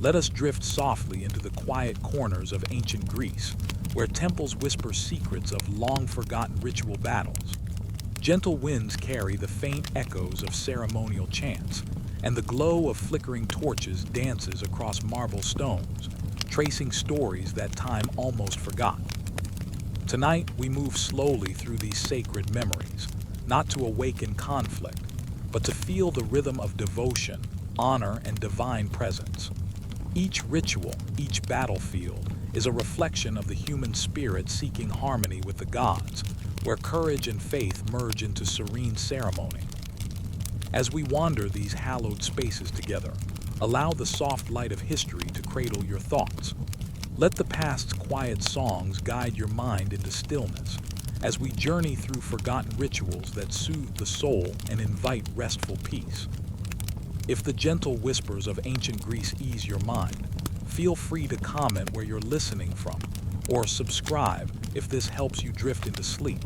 Let us drift softly into the quiet corners of ancient Greece, where temples whisper secrets of long-forgotten ritual battles. Gentle winds carry the faint echoes of ceremonial chants, and the glow of flickering torches dances across marble stones, tracing stories that time almost forgot. Tonight, we move slowly through these sacred memories, not to awaken conflict, but to feel the rhythm of devotion, honor, and divine presence. Each ritual, each battlefield, is a reflection of the human spirit seeking harmony with the gods, where courage and faith merge into serene ceremony. As we wander these hallowed spaces together, allow the soft light of history to cradle your thoughts. Let the past's quiet songs guide your mind into stillness, as we journey through forgotten rituals that soothe the soul and invite restful peace. If the gentle whispers of ancient Greece ease your mind, feel free to comment where you're listening from, or subscribe if this helps you drift into sleep.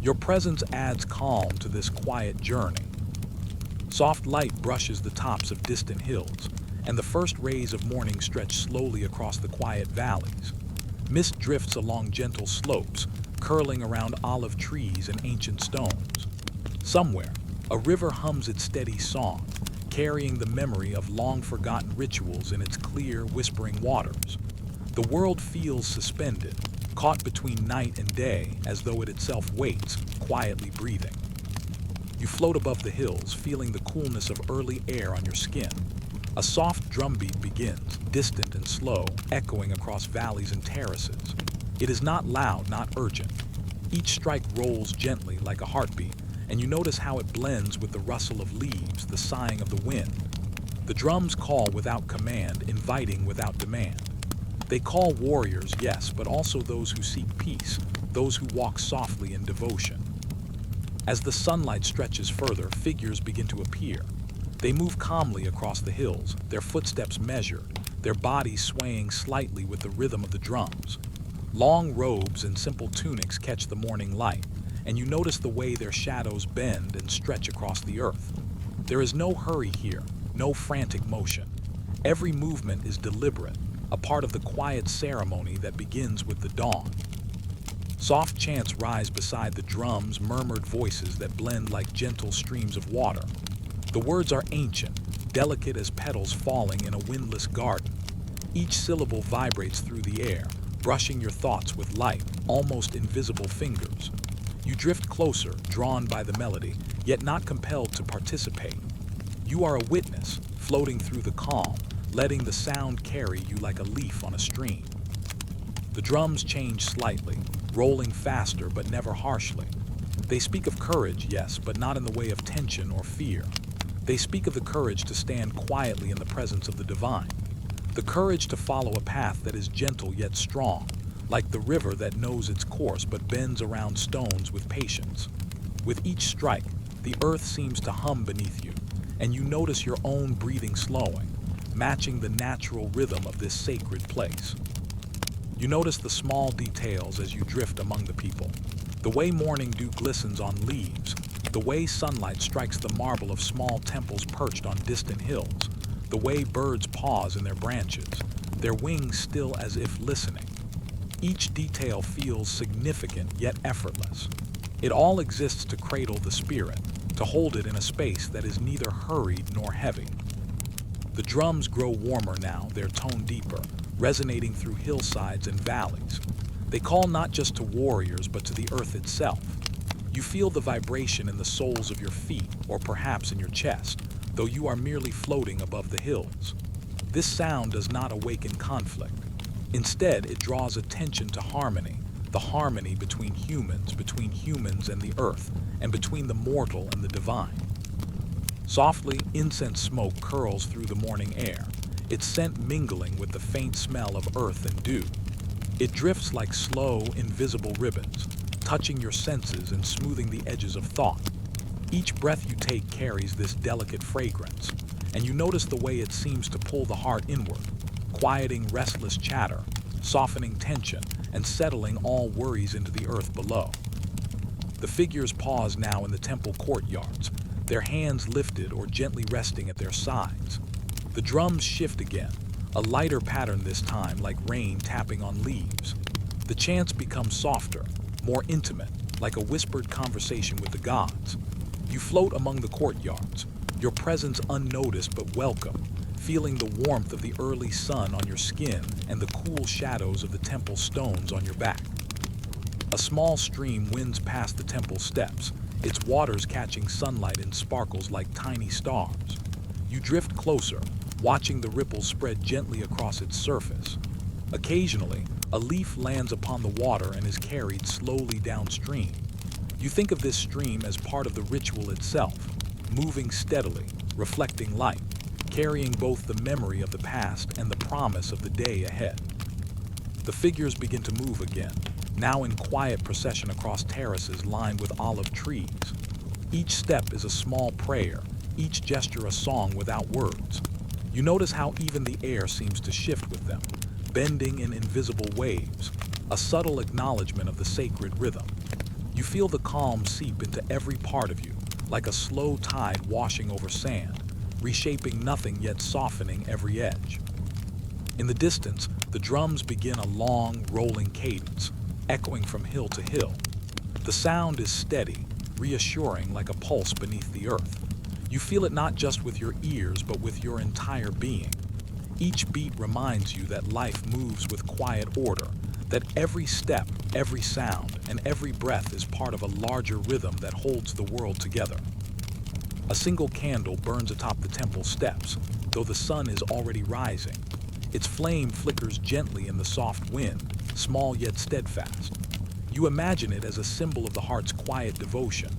Your presence adds calm to this quiet journey. Soft light brushes the tops of distant hills, and the first rays of morning stretch slowly across the quiet valleys. Mist drifts along gentle slopes, curling around olive trees and ancient stones. Somewhere, a river hums its steady song, carrying the memory of long-forgotten rituals in its clear, whispering waters. The world feels suspended, caught between night and day, as though it itself waits, quietly breathing. You float above the hills, feeling the coolness of early air on your skin. A soft drumbeat begins, distant and slow, echoing across valleys and terraces. It is not loud, not urgent. Each strike rolls gently like a heartbeat, and you notice how it blends with the rustle of leaves, the sighing of the wind. The drums call without command, inviting without demand. They call warriors, yes, but also those who seek peace, those who walk softly in devotion. As the sunlight stretches further, figures begin to appear. They move calmly across the hills, their footsteps measured, their bodies swaying slightly with the rhythm of the drums. Long robes and simple tunics catch the morning light, and you notice the way their shadows bend and stretch across the earth. There is no hurry here, no frantic motion. Every movement is deliberate, a part of the quiet ceremony that begins with the dawn. Soft chants rise beside the drums, murmured voices that blend like gentle streams of water. The words are ancient, delicate as petals falling in a windless garden. Each syllable vibrates through the air, brushing your thoughts with light, almost invisible fingers. You drift closer, drawn by the melody, yet not compelled to participate. You are a witness, floating through the calm, letting the sound carry you like a leaf on a stream. The drums change slightly, rolling faster but never harshly. They speak of courage, yes, but not in the way of tension or fear. They speak of the courage to stand quietly in the presence of the divine. The courage to follow a path that is gentle yet strong, like the river that knows its course but bends around stones with patience. With each strike, the earth seems to hum beneath you, and you notice your own breathing slowing, matching the natural rhythm of this sacred place. You notice the small details as you drift among the people. The way morning dew glistens on leaves, the way sunlight strikes the marble of small temples perched on distant hills, the way birds pause in their branches, their wings still as if listening. Each detail feels significant yet effortless. It all exists to cradle the spirit, to hold it in a space that is neither hurried nor heavy. The drums grow warmer now, their tone deeper, resonating through hillsides and valleys. They call not just to warriors, but to the earth itself. You feel the vibration in the soles of your feet, or perhaps in your chest, though you are merely floating above the hills. This sound does not awaken conflict. Instead, it draws attention to harmony, the harmony between humans and the earth, and between the mortal and the divine. Softly, incense smoke curls through the morning air, its scent mingling with the faint smell of earth and dew. It drifts like slow, invisible ribbons, touching your senses and smoothing the edges of thought. Each breath you take carries this delicate fragrance, and you notice the way it seems to pull the heart inward, quieting restless chatter, softening tension, and settling all worries into the earth below. The figures pause now in the temple courtyards, their hands lifted or gently resting at their sides. The drums shift again, a lighter pattern this time, like rain tapping on leaves. The chants become softer, more intimate, like a whispered conversation with the gods. You float among the courtyards, your presence unnoticed but welcome, feeling the warmth of the early sun on your skin and the cool shadows of the temple stones on your back. A small stream winds past the temple steps, its waters catching sunlight in sparkles like tiny stars. You drift closer, watching the ripples spread gently across its surface. Occasionally, a leaf lands upon the water and is carried slowly downstream. You think of this stream as part of the ritual itself, moving steadily, reflecting light, carrying both the memory of the past and the promise of the day ahead. The figures begin to move again, now in quiet procession across terraces lined with olive trees. Each step is a small prayer, each gesture a song without words. You notice how even the air seems to shift with them, bending in invisible waves, a subtle acknowledgement of the sacred rhythm. You feel the calm seep into every part of you, like a slow tide washing over sand, reshaping nothing yet softening every edge. In the distance, the drums begin a long, rolling cadence, echoing from hill to hill. The sound is steady, reassuring like a pulse beneath the earth. You feel it not just with your ears, but with your entire being. Each beat reminds you that life moves with quiet order, that every step, every sound, and every breath is part of a larger rhythm that holds the world together. A single candle burns atop the temple steps, though the sun is already rising. Its flame flickers gently in the soft wind, small yet steadfast. You imagine it as a symbol of the heart's quiet devotion,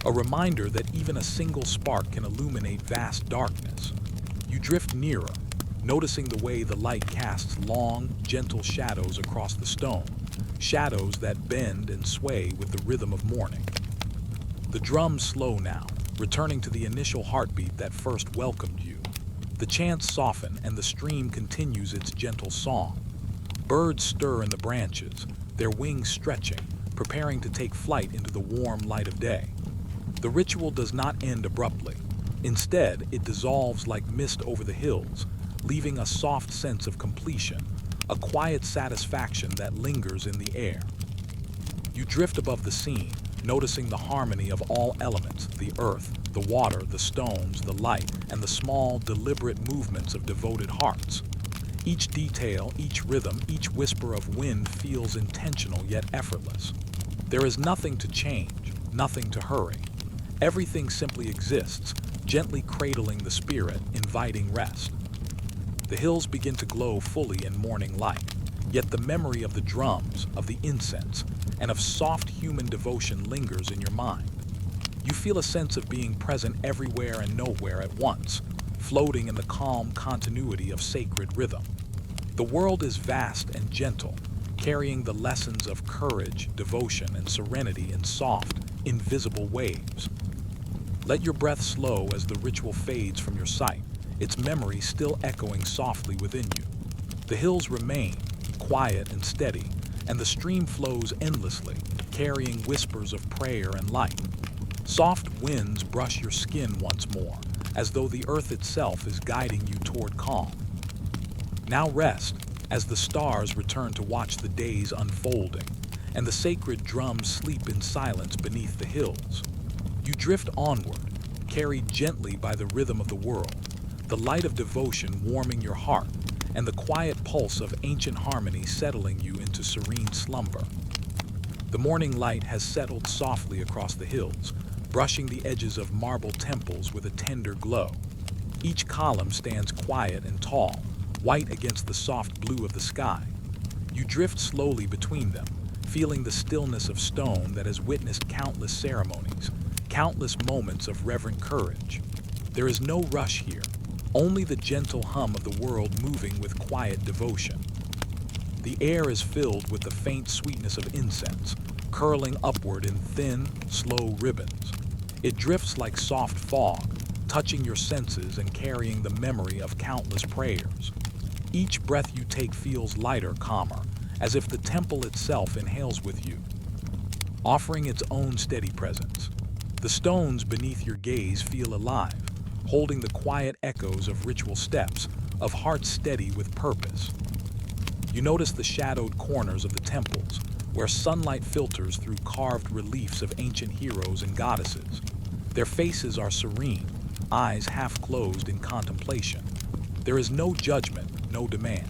a reminder that even a single spark can illuminate vast darkness. You drift nearer, noticing the way the light casts long, gentle shadows across the stone, shadows that bend and sway with the rhythm of morning. The drums slow now, returning to the initial heartbeat that first welcomed you. The chants soften and the stream continues its gentle song. Birds stir in the branches, their wings stretching, preparing to take flight into the warm light of day. The ritual does not end abruptly. Instead, it dissolves like mist over the hills, leaving a soft sense of completion, a quiet satisfaction that lingers in the air. You drift above the scene, noticing the harmony of all elements, the earth, the water, the stones, the light, and the small, deliberate movements of devoted hearts. Each detail, each rhythm, each whisper of wind feels intentional yet effortless. There is nothing to change, nothing to hurry. Everything simply exists, gently cradling the spirit, inviting rest. The hills begin to glow fully in morning light, yet the memory of the drums, of the incense, and of soft human devotion lingers in your mind. You feel a sense of being present everywhere and nowhere at once, floating in the calm continuity of sacred rhythm. The world is vast and gentle, carrying the lessons of courage, devotion, and serenity in soft, invisible waves. Let your breath slow as the ritual fades from your sight, its memory still echoing softly within you. The hills remain, quiet and steady, and the stream flows endlessly, carrying whispers of prayer and light. Soft winds brush your skin once more, as though the earth itself is guiding you toward calm. Now rest, as the stars return to watch the days unfolding, and the sacred drums sleep in silence beneath the hills. You drift onward, carried gently by the rhythm of the world, the light of devotion warming your heart, and the quiet pulse of ancient harmony settling you into serene slumber. The morning light has settled softly across the hills, brushing the edges of marble temples with a tender glow. Each column stands quiet and tall, white against the soft blue of the sky. You drift slowly between them, feeling the stillness of stone that has witnessed countless ceremonies, countless moments of reverent courage. There is no rush here, only the gentle hum of the world moving with quiet devotion. The air is filled with the faint sweetness of incense, curling upward in thin, slow ribbons. It drifts like soft fog, touching your senses and carrying the memory of countless prayers. Each breath you take feels lighter, calmer, as if the temple itself inhales with you, offering its own steady presence. The stones beneath your gaze feel alive, holding the quiet echoes of ritual steps, of hearts steady with purpose. You notice the shadowed corners of the temples, where sunlight filters through carved reliefs of ancient heroes and goddesses. Their faces are serene, eyes half closed in contemplation. There is no judgment, no demand.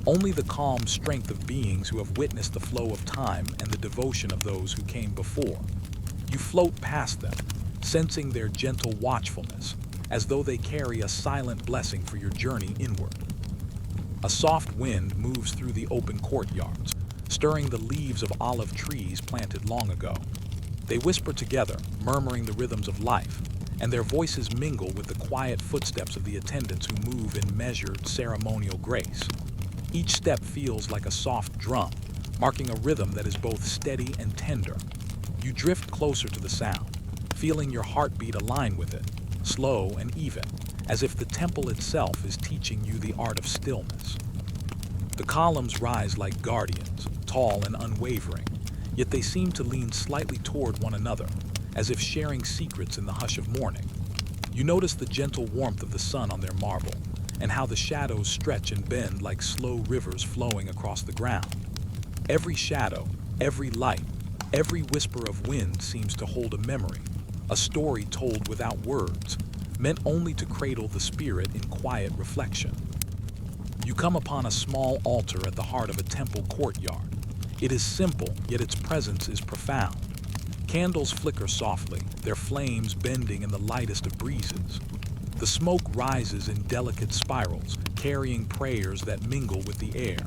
Only the calm strength of beings who have witnessed the flow of time and the devotion of those who came before. You float past them, sensing their gentle watchfulness, as though they carry a silent blessing for your journey inward. A soft wind moves through the open courtyards, stirring the leaves of olive trees planted long ago. They whisper together, murmuring the rhythms of life, and their voices mingle with the quiet footsteps of the attendants who move in measured, ceremonial grace. Each step feels like a soft drum, marking a rhythm that is both steady and tender. You drift closer to the sound, feeling your heartbeat align with it, slow and even, as if the temple itself is teaching you the art of stillness. The columns rise like guardians, tall and unwavering, yet they seem to lean slightly toward one another, as if sharing secrets in the hush of morning. You notice the gentle warmth of the sun on their marble, and how the shadows stretch and bend like slow rivers flowing across the ground. Every shadow, every light, every whisper of wind seems to hold a memory, a story told without words, meant only to cradle the spirit in quiet reflection. You come upon a small altar at the heart of a temple courtyard. It is simple, yet its presence is profound. Candles flicker softly, their flames bending in the lightest of breezes. The smoke rises in delicate spirals, carrying prayers that mingle with the air.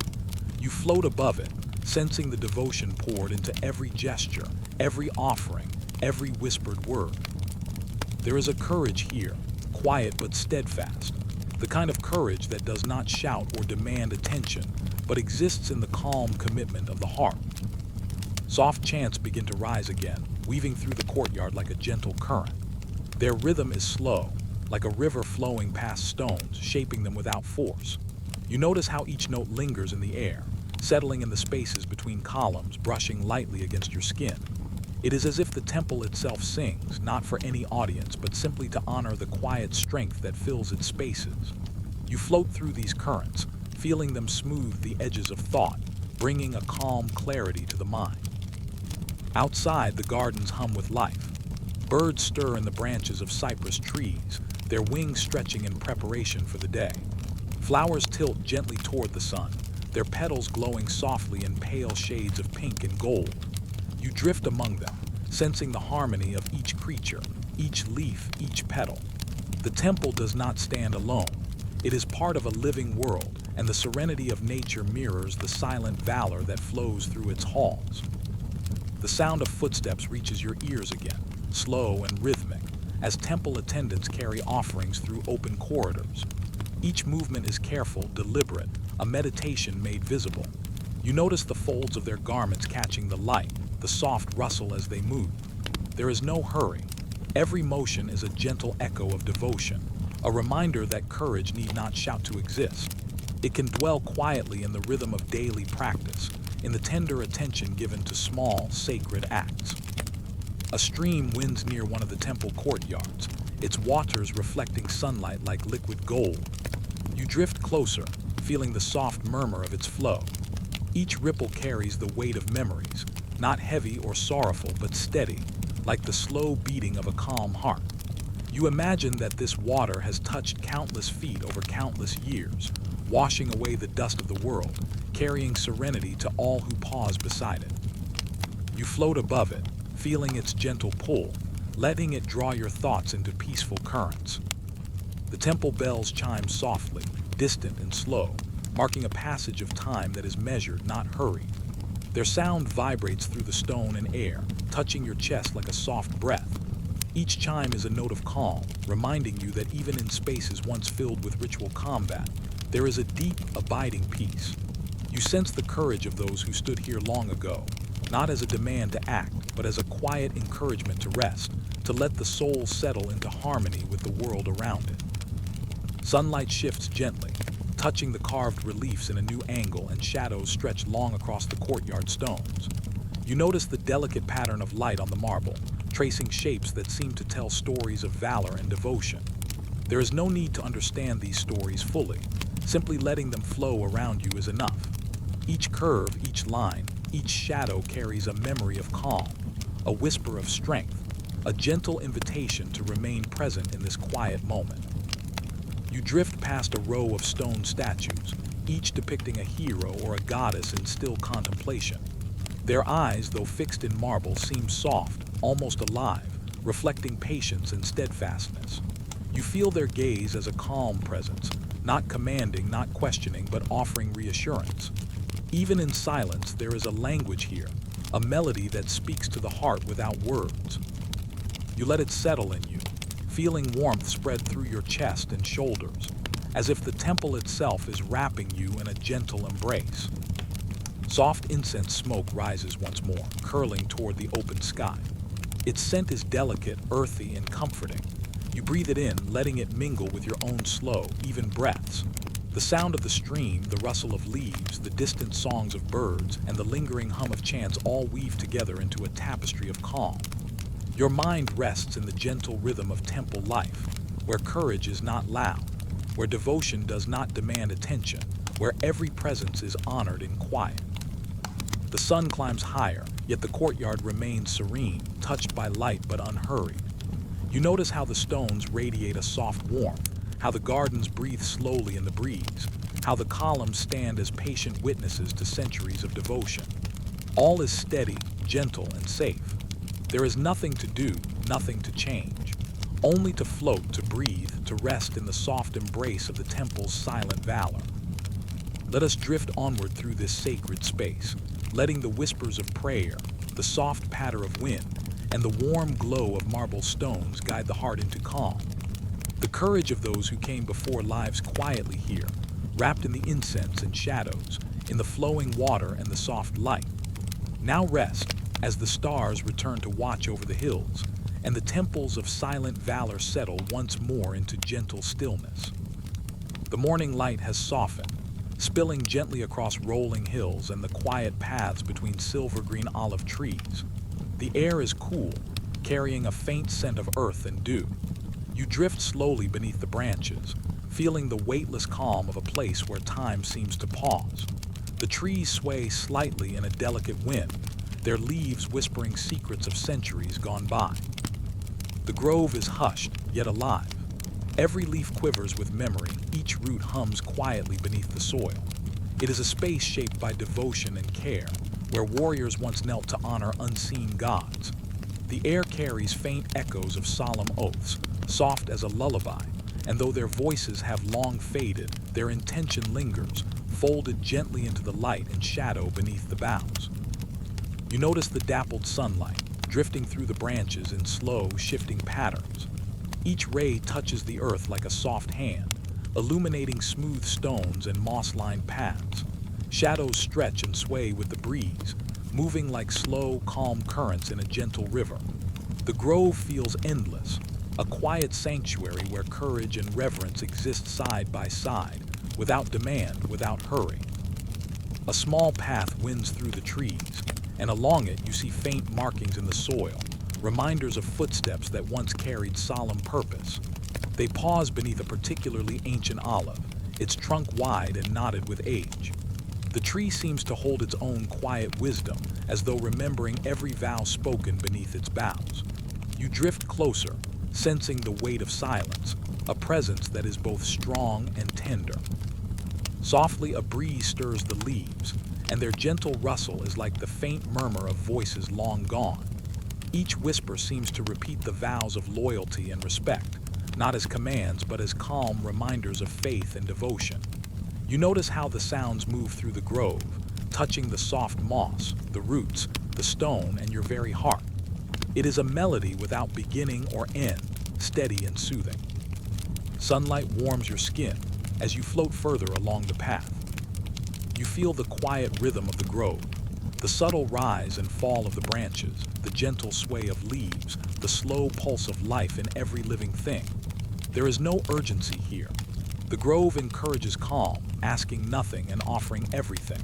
You float above it, sensing the devotion poured into every gesture, every offering, every whispered word. There is a courage here, quiet but steadfast, the kind of courage that does not shout or demand attention, but exists in the calm commitment of the heart. Soft chants begin to rise again, weaving through the courtyard like a gentle current. Their rhythm is slow, like a river flowing past stones, shaping them without force. You notice how each note lingers in the air, settling in the spaces between columns, brushing lightly against your skin. It is as if the temple itself sings, not for any audience, but simply to honor the quiet strength that fills its spaces. You float through these currents, feeling them smooth the edges of thought, bringing a calm clarity to the mind. Outside, the gardens hum with life. Birds stir in the branches of cypress trees, their wings stretching in preparation for the day. Flowers tilt gently toward the sun, their petals glowing softly in pale shades of pink and gold. You drift among them, sensing the harmony of each creature, each leaf, each petal. The temple does not stand alone. It is part of a living world, and the serenity of nature mirrors the silent valor that flows through its halls. The sound of footsteps reaches your ears again, slow and rhythmic, as temple attendants carry offerings through open corridors. Each movement is careful, deliberate, a meditation made visible. You notice the folds of their garments catching the light, the soft rustle as they move. There is no hurry. Every motion is a gentle echo of devotion, a reminder that courage need not shout to exist. It can dwell quietly in the rhythm of daily practice, in the tender attention given to small, sacred acts. A stream winds near one of the temple courtyards, its waters reflecting sunlight like liquid gold. You drift closer, feeling the soft murmur of its flow. Each ripple carries the weight of memories, not heavy or sorrowful, but steady, like the slow beating of a calm heart. You imagine that this water has touched countless feet over countless years, washing away the dust of the world, carrying serenity to all who pause beside it. You float above it, feeling its gentle pull, letting it draw your thoughts into peaceful currents. The temple bells chime softly, distant and slow, marking a passage of time that is measured, not hurried. Their sound vibrates through the stone and air, touching your chest like a soft breath. Each chime is a note of calm, reminding you that even in spaces once filled with ritual combat, there is a deep, abiding peace. You sense the courage of those who stood here long ago, not as a demand to act, but as a quiet encouragement to rest, to let the soul settle into harmony with the world around it. Sunlight shifts gently, touching the carved reliefs in a new angle, and shadows stretch long across the courtyard stones. You notice the delicate pattern of light on the marble, tracing shapes that seem to tell stories of valor and devotion. There is no need to understand these stories fully. Simply letting them flow around you is enough. Each curve, each line, each shadow carries a memory of calm, a whisper of strength, a gentle invitation to remain present in this quiet moment. You drift past a row of stone statues, each depicting a hero or a goddess in still contemplation. Their eyes, though fixed in marble, seem soft, almost alive, reflecting patience and steadfastness. You feel their gaze as a calm presence, not commanding, not questioning, but offering reassurance. Even in silence, there is a language here, a melody that speaks to the heart without words. You let it settle in you, feeling warmth spread through your chest and shoulders, as if the temple itself is wrapping you in a gentle embrace. Soft incense smoke rises once more, curling toward the open sky. Its scent is delicate, earthy, and comforting. You breathe it in, letting it mingle with your own slow, even breaths. The sound of the stream, the rustle of leaves, the distant songs of birds, and the lingering hum of chants all weave together into a tapestry of calm. Your mind rests in the gentle rhythm of temple life, where courage is not loud, where devotion does not demand attention, where every presence is honored in quiet. The sun climbs higher, yet the courtyard remains serene, touched by light but unhurried. You notice how the stones radiate a soft warmth, how the gardens breathe slowly in the breeze, how the columns stand as patient witnesses to centuries of devotion. All is steady, gentle, and safe. There is nothing to do, nothing to change, only to float, to breathe, to rest in the soft embrace of the temple's silent valor. Let us drift onward through this sacred space, letting the whispers of prayer, the soft patter of wind, and the warm glow of marble stones guide the heart into calm. The courage of those who came before lives quietly here, wrapped in the incense and shadows, in the flowing water and the soft light. Now rest, as the stars return to watch over the hills, and the temples of silent valor settle once more into gentle stillness. The morning light has softened, spilling gently across rolling hills and the quiet paths between silver-green olive trees. The air is cool, carrying a faint scent of earth and dew. You drift slowly beneath the branches, feeling the weightless calm of a place where time seems to pause. The trees sway slightly in a delicate wind, their leaves whispering secrets of centuries gone by. The grove is hushed, yet alive. Every leaf quivers with memory, each root hums quietly beneath the soil. It is a space shaped by devotion and care, where warriors once knelt to honor unseen gods. The air carries faint echoes of solemn oaths, soft as a lullaby, and though their voices have long faded, their intention lingers, folded gently into the light and shadow beneath the boughs. You notice the dappled sunlight, drifting through the branches in slow, shifting patterns. Each ray touches the earth like a soft hand, illuminating smooth stones and moss-lined paths. Shadows stretch and sway with the breeze, moving like slow, calm currents in a gentle river. The grove feels endless, a quiet sanctuary where courage and reverence exist side by side, without demand, without hurry. A small path winds through the trees, and along it you see faint markings in the soil, reminders of footsteps that once carried solemn purpose. They pause beneath a particularly ancient olive, its trunk wide and knotted with age. The tree seems to hold its own quiet wisdom, as though remembering every vow spoken beneath its boughs. You drift closer, sensing the weight of silence, a presence that is both strong and tender. Softly a breeze stirs the leaves, and their gentle rustle is like the faint murmur of voices long gone. Each whisper seems to repeat the vows of loyalty and respect, not as commands but as calm reminders of faith and devotion. You notice how the sounds move through the grove, touching the soft moss, the roots, the stone, and your very heart. It is a melody without beginning or end, steady and soothing. Sunlight warms your skin as you float further along the path. You feel the quiet rhythm of the grove, the subtle rise and fall of the branches, the gentle sway of leaves, the slow pulse of life in every living thing. There is no urgency here. The grove encourages calm, asking nothing and offering everything.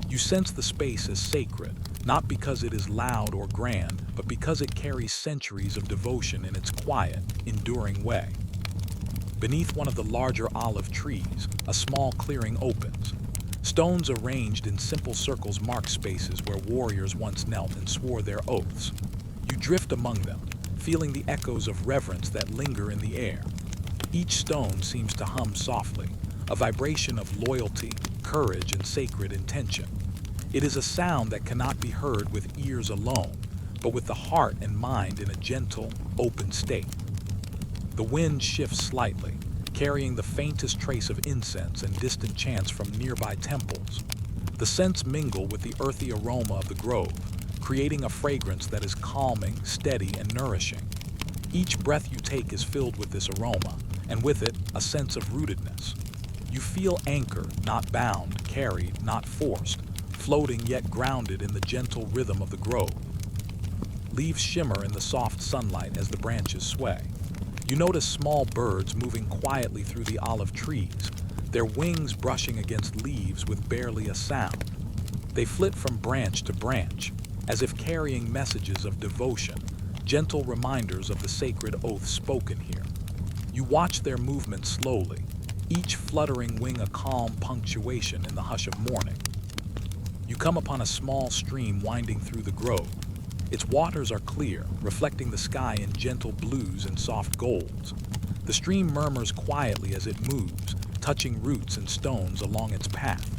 You sense the space as sacred, not because it is loud or grand, but because it carries centuries of devotion in its quiet, enduring way. Beneath one of the larger olive trees, a small clearing opens. Stones arranged in simple circles mark spaces where warriors once knelt and swore their oaths. You drift among them, feeling the echoes of reverence that linger in the air. Each stone seems to hum softly, a vibration of loyalty, courage, and sacred intention. It is a sound that cannot be heard with ears alone, but with the heart and mind in a gentle, open state. The wind shifts slightly, carrying the faintest trace of incense and distant chants from nearby temples. The scents mingle with the earthy aroma of the grove, creating a fragrance that is calming, steady, and nourishing. Each breath you take is filled with this aroma, and with it, a sense of rootedness. You feel anchored, not bound, carried, not forced, floating yet grounded in the gentle rhythm of the grove. Leaves shimmer in the soft sunlight as the branches sway. You notice small birds moving quietly through the olive trees, their wings brushing against leaves with barely a sound. They flit from branch to branch, as if carrying messages of devotion, gentle reminders of the sacred oath spoken here. You watch their movements slowly, each fluttering wing a calm punctuation in the hush of morning. You come upon a small stream winding through the grove. Its waters are clear, reflecting the sky in gentle blues and soft golds. The stream murmurs quietly as it moves, touching roots and stones along its path.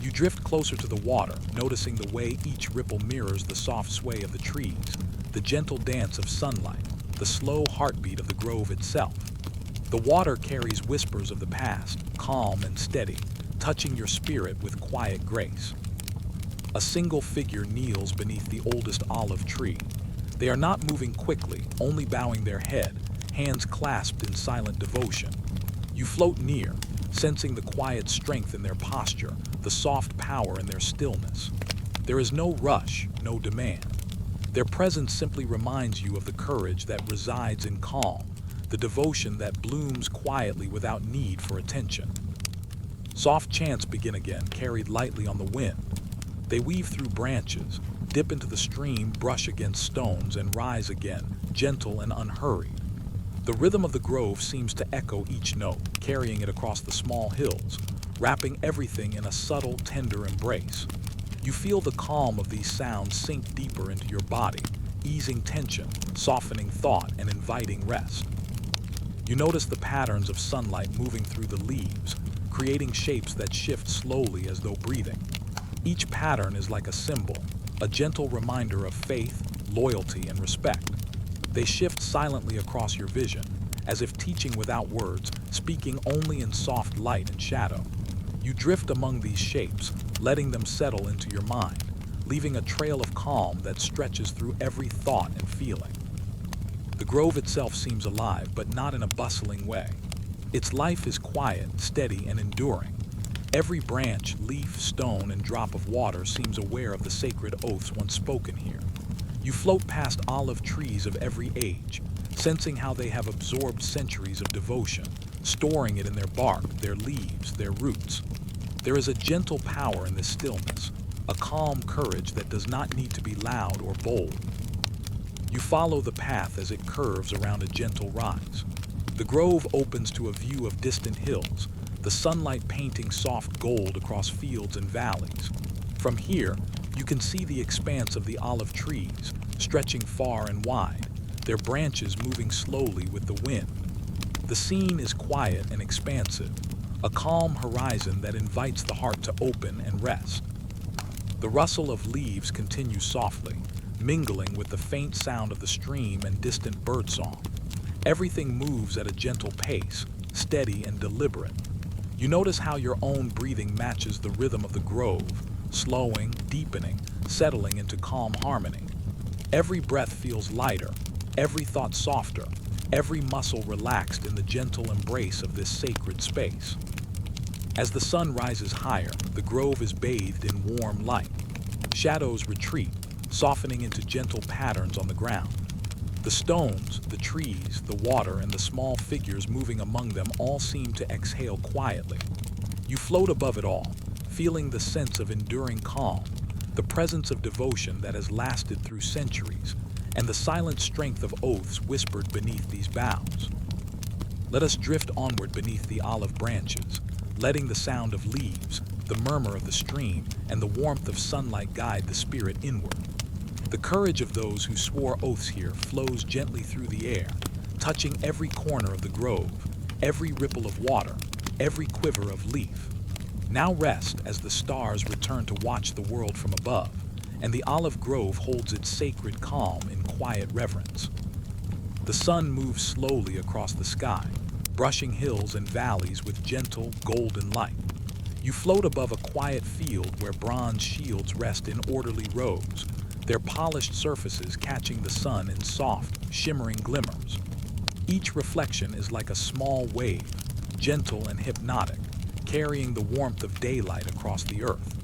You drift closer to the water, noticing the way each ripple mirrors the soft sway of the trees, the gentle dance of sunlight, the slow heartbeat of the grove itself. The water carries whispers of the past, calm and steady, touching your spirit with quiet grace. A single figure kneels beneath the oldest olive tree. They are not moving quickly, only bowing their head, hands clasped in silent devotion. You float near, sensing the quiet strength in their posture, the soft power in their stillness. There is no rush, no demand. Their presence simply reminds you of the courage that resides in calm, the devotion that blooms quietly without need for attention. Soft chants begin again, carried lightly on the wind. They weave through branches, dip into the stream, brush against stones, and rise again, gentle and unhurried. The rhythm of the grove seems to echo each note, carrying it across the small hills, wrapping everything in a subtle, tender embrace. You feel the calm of these sounds sink deeper into your body, easing tension, softening thought, and inviting rest. You notice the patterns of sunlight moving through the leaves, creating shapes that shift slowly as though breathing. Each pattern is like a symbol, a gentle reminder of faith, loyalty, and respect. They shift silently across your vision, as if teaching without words, speaking only in soft light and shadow. You drift among these shapes, letting them settle into your mind, leaving a trail of calm that stretches through every thought and feeling. The grove itself seems alive, but not in a bustling way. Its life is quiet, steady, and enduring. Every branch, leaf, stone, and drop of water seems aware of the sacred oaths once spoken here. You float past olive trees of every age, sensing how they have absorbed centuries of devotion, storing it in their bark, their leaves, their roots. There is a gentle power in this stillness, a calm courage that does not need to be loud or bold. You follow the path as it curves around a gentle rise. The grove opens to a view of distant hills, the sunlight painting soft gold across fields and valleys. From here, you can see the expanse of the olive trees, stretching far and wide, their branches moving slowly with the wind. The scene is quiet and expansive, a calm horizon that invites the heart to open and rest. The rustle of leaves continues softly, mingling with the faint sound of the stream and distant birdsong. Everything moves at a gentle pace, steady and deliberate. You notice how your own breathing matches the rhythm of the grove, slowing, deepening, settling into calm harmony. Every breath feels lighter, every thought softer, every muscle relaxed in the gentle embrace of this sacred space. As the sun rises higher, the grove is bathed in warm light. Shadows retreat, softening into gentle patterns on the ground. The stones, the trees, the water, and the small figures moving among them all seem to exhale quietly. You float above it all, feeling the sense of enduring calm, the presence of devotion that has lasted through centuries, and the silent strength of oaths whispered beneath these boughs. Let us drift onward beneath the olive branches, letting the sound of leaves, the murmur of the stream, and the warmth of sunlight guide the spirit inward. The courage of those who swore oaths here flows gently through the air, touching every corner of the grove, every ripple of water, every quiver of leaf. Now rest as the stars return to watch the world from above, and the olive grove holds its sacred calm in quiet reverence. The sun moves slowly across the sky, brushing hills and valleys with gentle, golden light. You float above a quiet field where bronze shields rest in orderly rows, their polished surfaces catching the sun in soft, shimmering glimmers. Each reflection is like a small wave, gentle and hypnotic, carrying the warmth of daylight across the earth.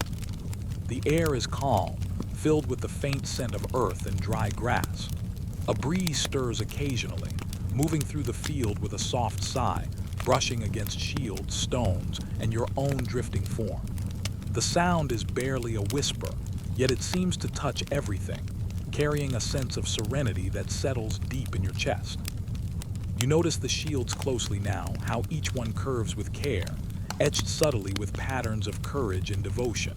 The air is calm, filled with the faint scent of earth and dry grass. A breeze stirs occasionally, moving through the field with a soft sigh, brushing against shields, stones, and your own drifting form. The sound is barely a whisper, yet it seems to touch everything, carrying a sense of serenity that settles deep in your chest. You notice the shields closely now, how each one curves with care, etched subtly with patterns of courage and devotion.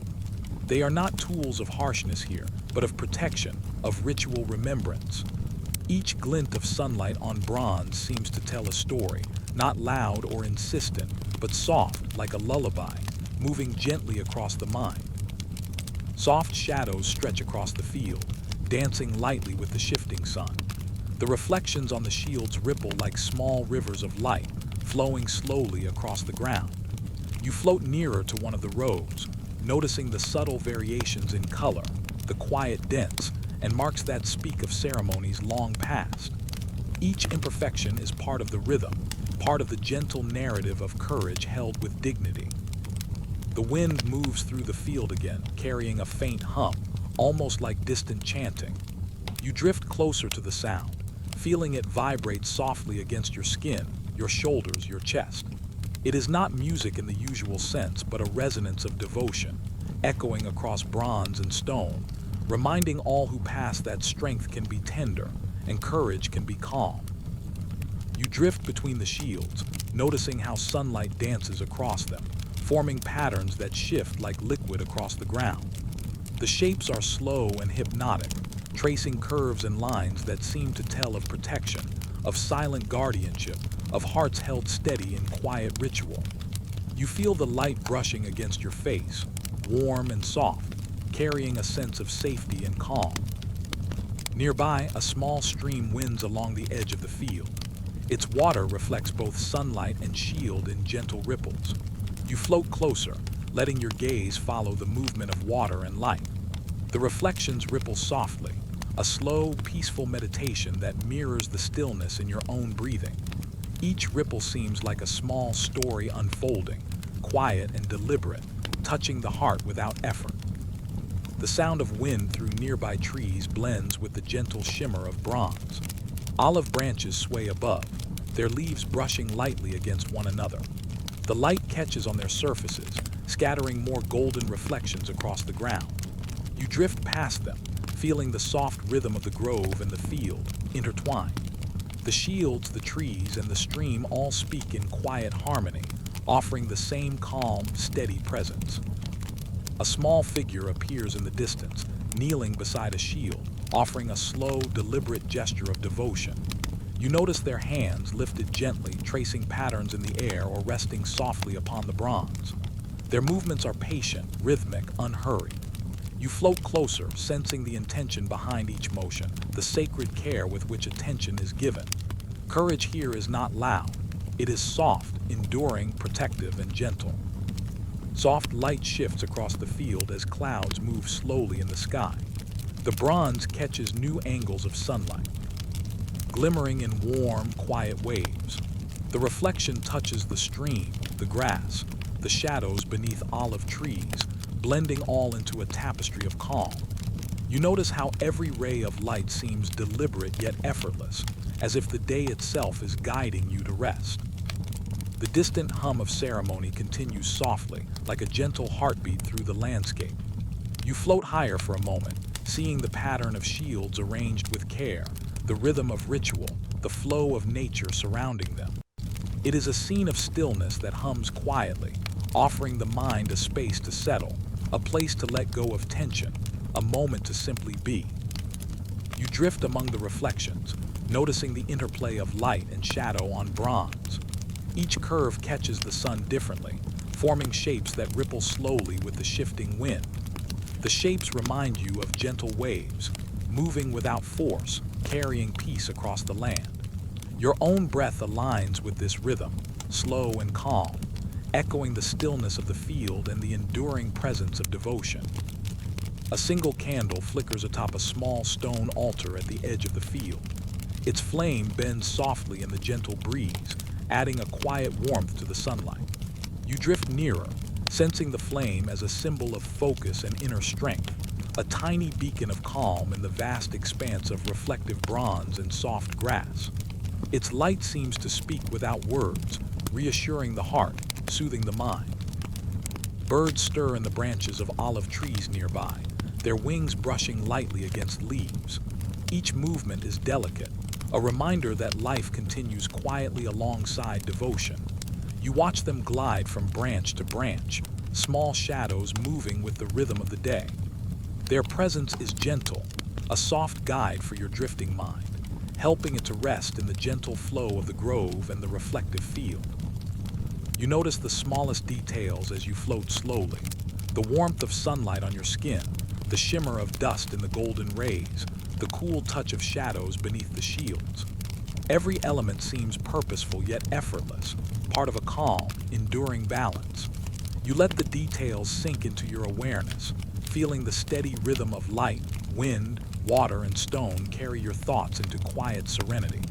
They are not tools of harshness here, but of protection, of ritual remembrance. Each glint of sunlight on bronze seems to tell a story, not loud or insistent, but soft like a lullaby, moving gently across the mind. Soft shadows stretch across the field, dancing lightly with the shifting sun. The reflections on the shields ripple like small rivers of light, flowing slowly across the ground. You float nearer to one of the rows, noticing the subtle variations in color, the quiet dents, and marks that speak of ceremonies long past. Each imperfection is part of the rhythm, part of the gentle narrative of courage held with dignity. The wind moves through the field again, carrying a faint hum, almost like distant chanting. You drift closer to the sound, feeling it vibrate softly against your skin, your shoulders, your chest. It is not music in the usual sense, but a resonance of devotion, echoing across bronze and stone, reminding all who pass that strength can be tender and courage can be calm. You drift between the shields, noticing how sunlight dances across them, forming patterns that shift like liquid across the ground. The shapes are slow and hypnotic, tracing curves and lines that seem to tell of protection, of silent guardianship, of hearts held steady in quiet ritual. You feel the light brushing against your face, warm and soft, carrying a sense of safety and calm. Nearby, a small stream winds along the edge of the field. Its water reflects both sunlight and shield in gentle ripples. You float closer, letting your gaze follow the movement of water and light. The reflections ripple softly, a slow, peaceful meditation that mirrors the stillness in your own breathing. Each ripple seems like a small story unfolding, quiet and deliberate, touching the heart without effort. The sound of wind through nearby trees blends with the gentle shimmer of bronze. Olive branches sway above, their leaves brushing lightly against one another. The light catches on their surfaces, scattering more golden reflections across the ground. You drift past them, feeling the soft rhythm of the grove and the field intertwined. The shields, the trees, and the stream all speak in quiet harmony, offering the same calm, steady presence. A small figure appears in the distance, kneeling beside a shield, offering a slow, deliberate gesture of devotion. You notice their hands lifted gently, tracing patterns in the air or resting softly upon the bronze. Their movements are patient, rhythmic, unhurried. You float closer, sensing the intention behind each motion, the sacred care with which attention is given. Courage here is not loud. It is soft, enduring, protective, and gentle. Soft light shifts across the field as clouds move slowly in the sky. The bronze catches new angles of sunlight, glimmering in warm, quiet waves. The reflection touches the stream, the grass, the shadows beneath olive trees, blending all into a tapestry of calm. You notice how every ray of light seems deliberate yet effortless, as if the day itself is guiding you to rest. The distant hum of ceremony continues softly, like a gentle heartbeat through the landscape. You float higher for a moment, seeing the pattern of shields arranged with care, the rhythm of ritual, the flow of nature surrounding them. It is a scene of stillness that hums quietly, offering the mind a space to settle, a place to let go of tension, a moment to simply be. You drift among the reflections, noticing the interplay of light and shadow on bronze. Each curve catches the sun differently, forming shapes that ripple slowly with the shifting wind. The shapes remind you of gentle waves, moving without force, carrying peace across the land. Your own breath aligns with this rhythm, slow and calm, echoing the stillness of the field and the enduring presence of devotion. A single candle flickers atop a small stone altar at the edge of the field. Its flame bends softly in the gentle breeze, adding a quiet warmth to the sunlight. You drift nearer, sensing the flame as a symbol of focus and inner strength, a tiny beacon of calm in the vast expanse of reflective bronze and soft grass. Its light seems to speak without words, reassuring the heart, soothing the mind. Birds stir in the branches of olive trees nearby, their wings brushing lightly against leaves. Each movement is delicate, a reminder that life continues quietly alongside devotion. You watch them glide from branch to branch, small shadows moving with the rhythm of the day. Their presence is gentle, a soft guide for your drifting mind, helping it to rest in the gentle flow of the grove and the reflective field. You notice the smallest details as you float slowly, the warmth of sunlight on your skin, the shimmer of dust in the golden rays, the cool touch of shadows beneath the shields. Every element seems purposeful yet effortless, part of a calm, enduring balance. You let the details sink into your awareness, feeling the steady rhythm of light, wind, water, and stone carry your thoughts into quiet serenity.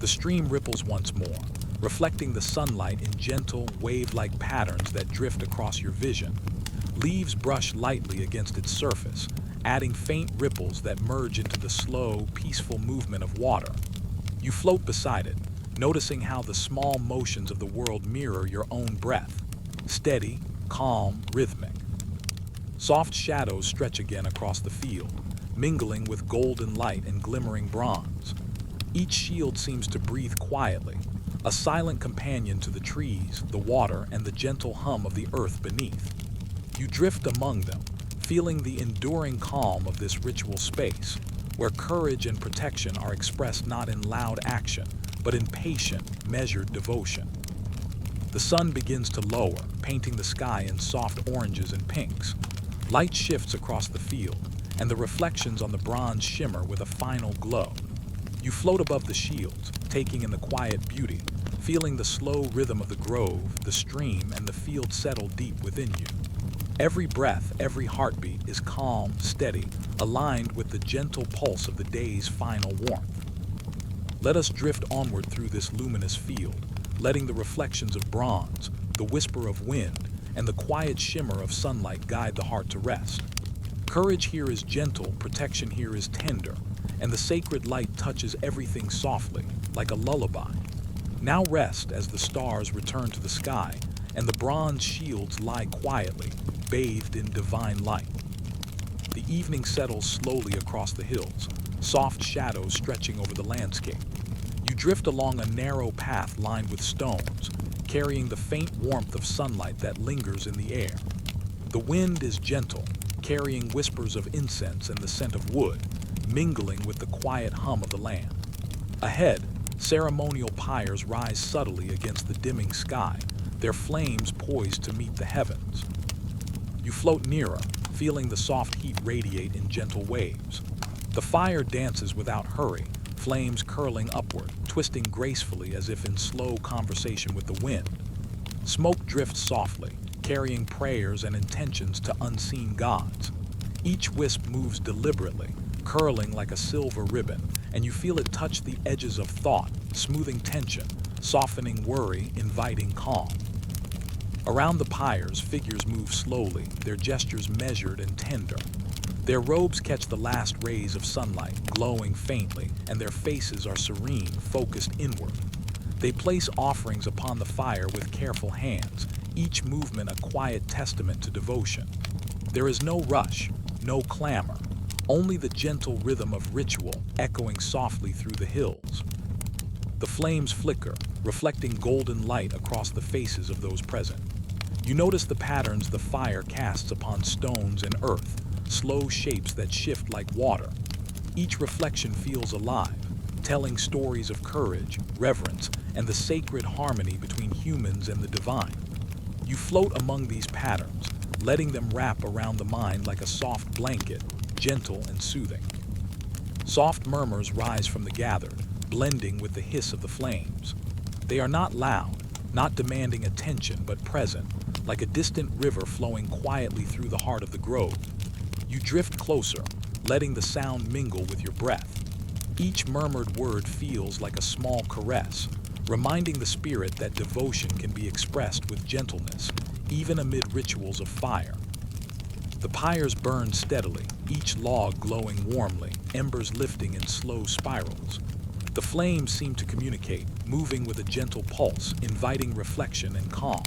The stream ripples once more, reflecting the sunlight in gentle, wave-like patterns that drift across your vision. Leaves brush lightly against its surface, adding faint ripples that merge into the slow, peaceful movement of water. You float beside it, noticing how the small motions of the world mirror your own breath, steady, calm, rhythmic. Soft shadows stretch again across the field, mingling with golden light and glimmering bronze. Each shield seems to breathe quietly, a silent companion to the trees, the water, and the gentle hum of the earth beneath. You drift among them, feeling the enduring calm of this ritual space, where courage and protection are expressed not in loud action, but in patient, measured devotion. The sun begins to lower, painting the sky in soft oranges and pinks. Light shifts across the field, and the reflections on the bronze shimmer with a final glow. You float above the shields, taking in the quiet beauty, feeling the slow rhythm of the grove, the stream, and the field settle deep within you. Every breath, every heartbeat is calm, steady, aligned with the gentle pulse of the day's final warmth. Let us drift onward through this luminous field, letting the reflections of bronze, the whisper of wind, and the quiet shimmer of sunlight guide the heart to rest. Courage here is gentle, protection here is tender, and the sacred light touches everything softly, like a lullaby. Now rest as the stars return to the sky, and the bronze shields lie quietly, bathed in divine light. The evening settles slowly across the hills, soft shadows stretching over the landscape. You drift along a narrow path lined with stones, carrying the faint warmth of sunlight that lingers in the air. The wind is gentle, carrying whispers of incense and the scent of wood, mingling with the quiet hum of the land. Ahead, ceremonial pyres rise subtly against the dimming sky, their flames poised to meet the heavens. You float nearer, feeling the soft heat radiate in gentle waves. The fire dances without hurry, flames curling upward, twisting gracefully as if in slow conversation with the wind. Smoke drifts softly, carrying prayers and intentions to unseen gods. Each wisp moves deliberately, curling like a silver ribbon, and you feel it touch the edges of thought, smoothing tension, softening worry, inviting calm. Around the pyres, figures move slowly, their gestures measured and tender. Their robes catch the last rays of sunlight, glowing faintly, and their faces are serene, focused inward. They place offerings upon the fire with careful hands, each movement a quiet testament to devotion. There is no rush, no clamor, only the gentle rhythm of ritual echoing softly through the hills. The flames flicker, reflecting golden light across the faces of those present. You notice the patterns the fire casts upon stones and earth, slow shapes that shift like water. Each reflection feels alive, telling stories of courage, reverence, and the sacred harmony between humans and the divine. You float among these patterns, letting them wrap around the mind like a soft blanket, gentle and soothing. Soft murmurs rise from the gathered, blending with the hiss of the flames. They are not loud, not demanding attention, but present, like a distant river flowing quietly through the heart of the grove. You drift closer, letting the sound mingle with your breath. Each murmured word feels like a small caress, reminding the spirit that devotion can be expressed with gentleness, even amid rituals of fire. The pyres burn steadily, each log glowing warmly, embers lifting in slow spirals. The flames seem to communicate, moving with a gentle pulse, inviting reflection and calm.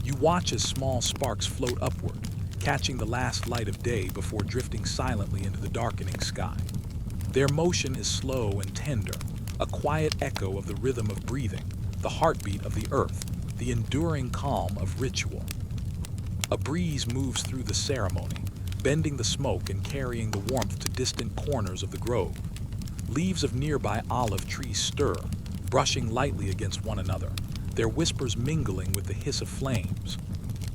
You watch as small sparks float upward, catching the last light of day before drifting silently into the darkening sky. Their motion is slow and tender, a quiet echo of the rhythm of breathing, the heartbeat of the earth, the enduring calm of ritual. A breeze moves through the ceremony, bending the smoke and carrying the warmth to distant corners of the grove. Leaves of nearby olive trees stir, brushing lightly against one another, their whispers mingling with the hiss of flames.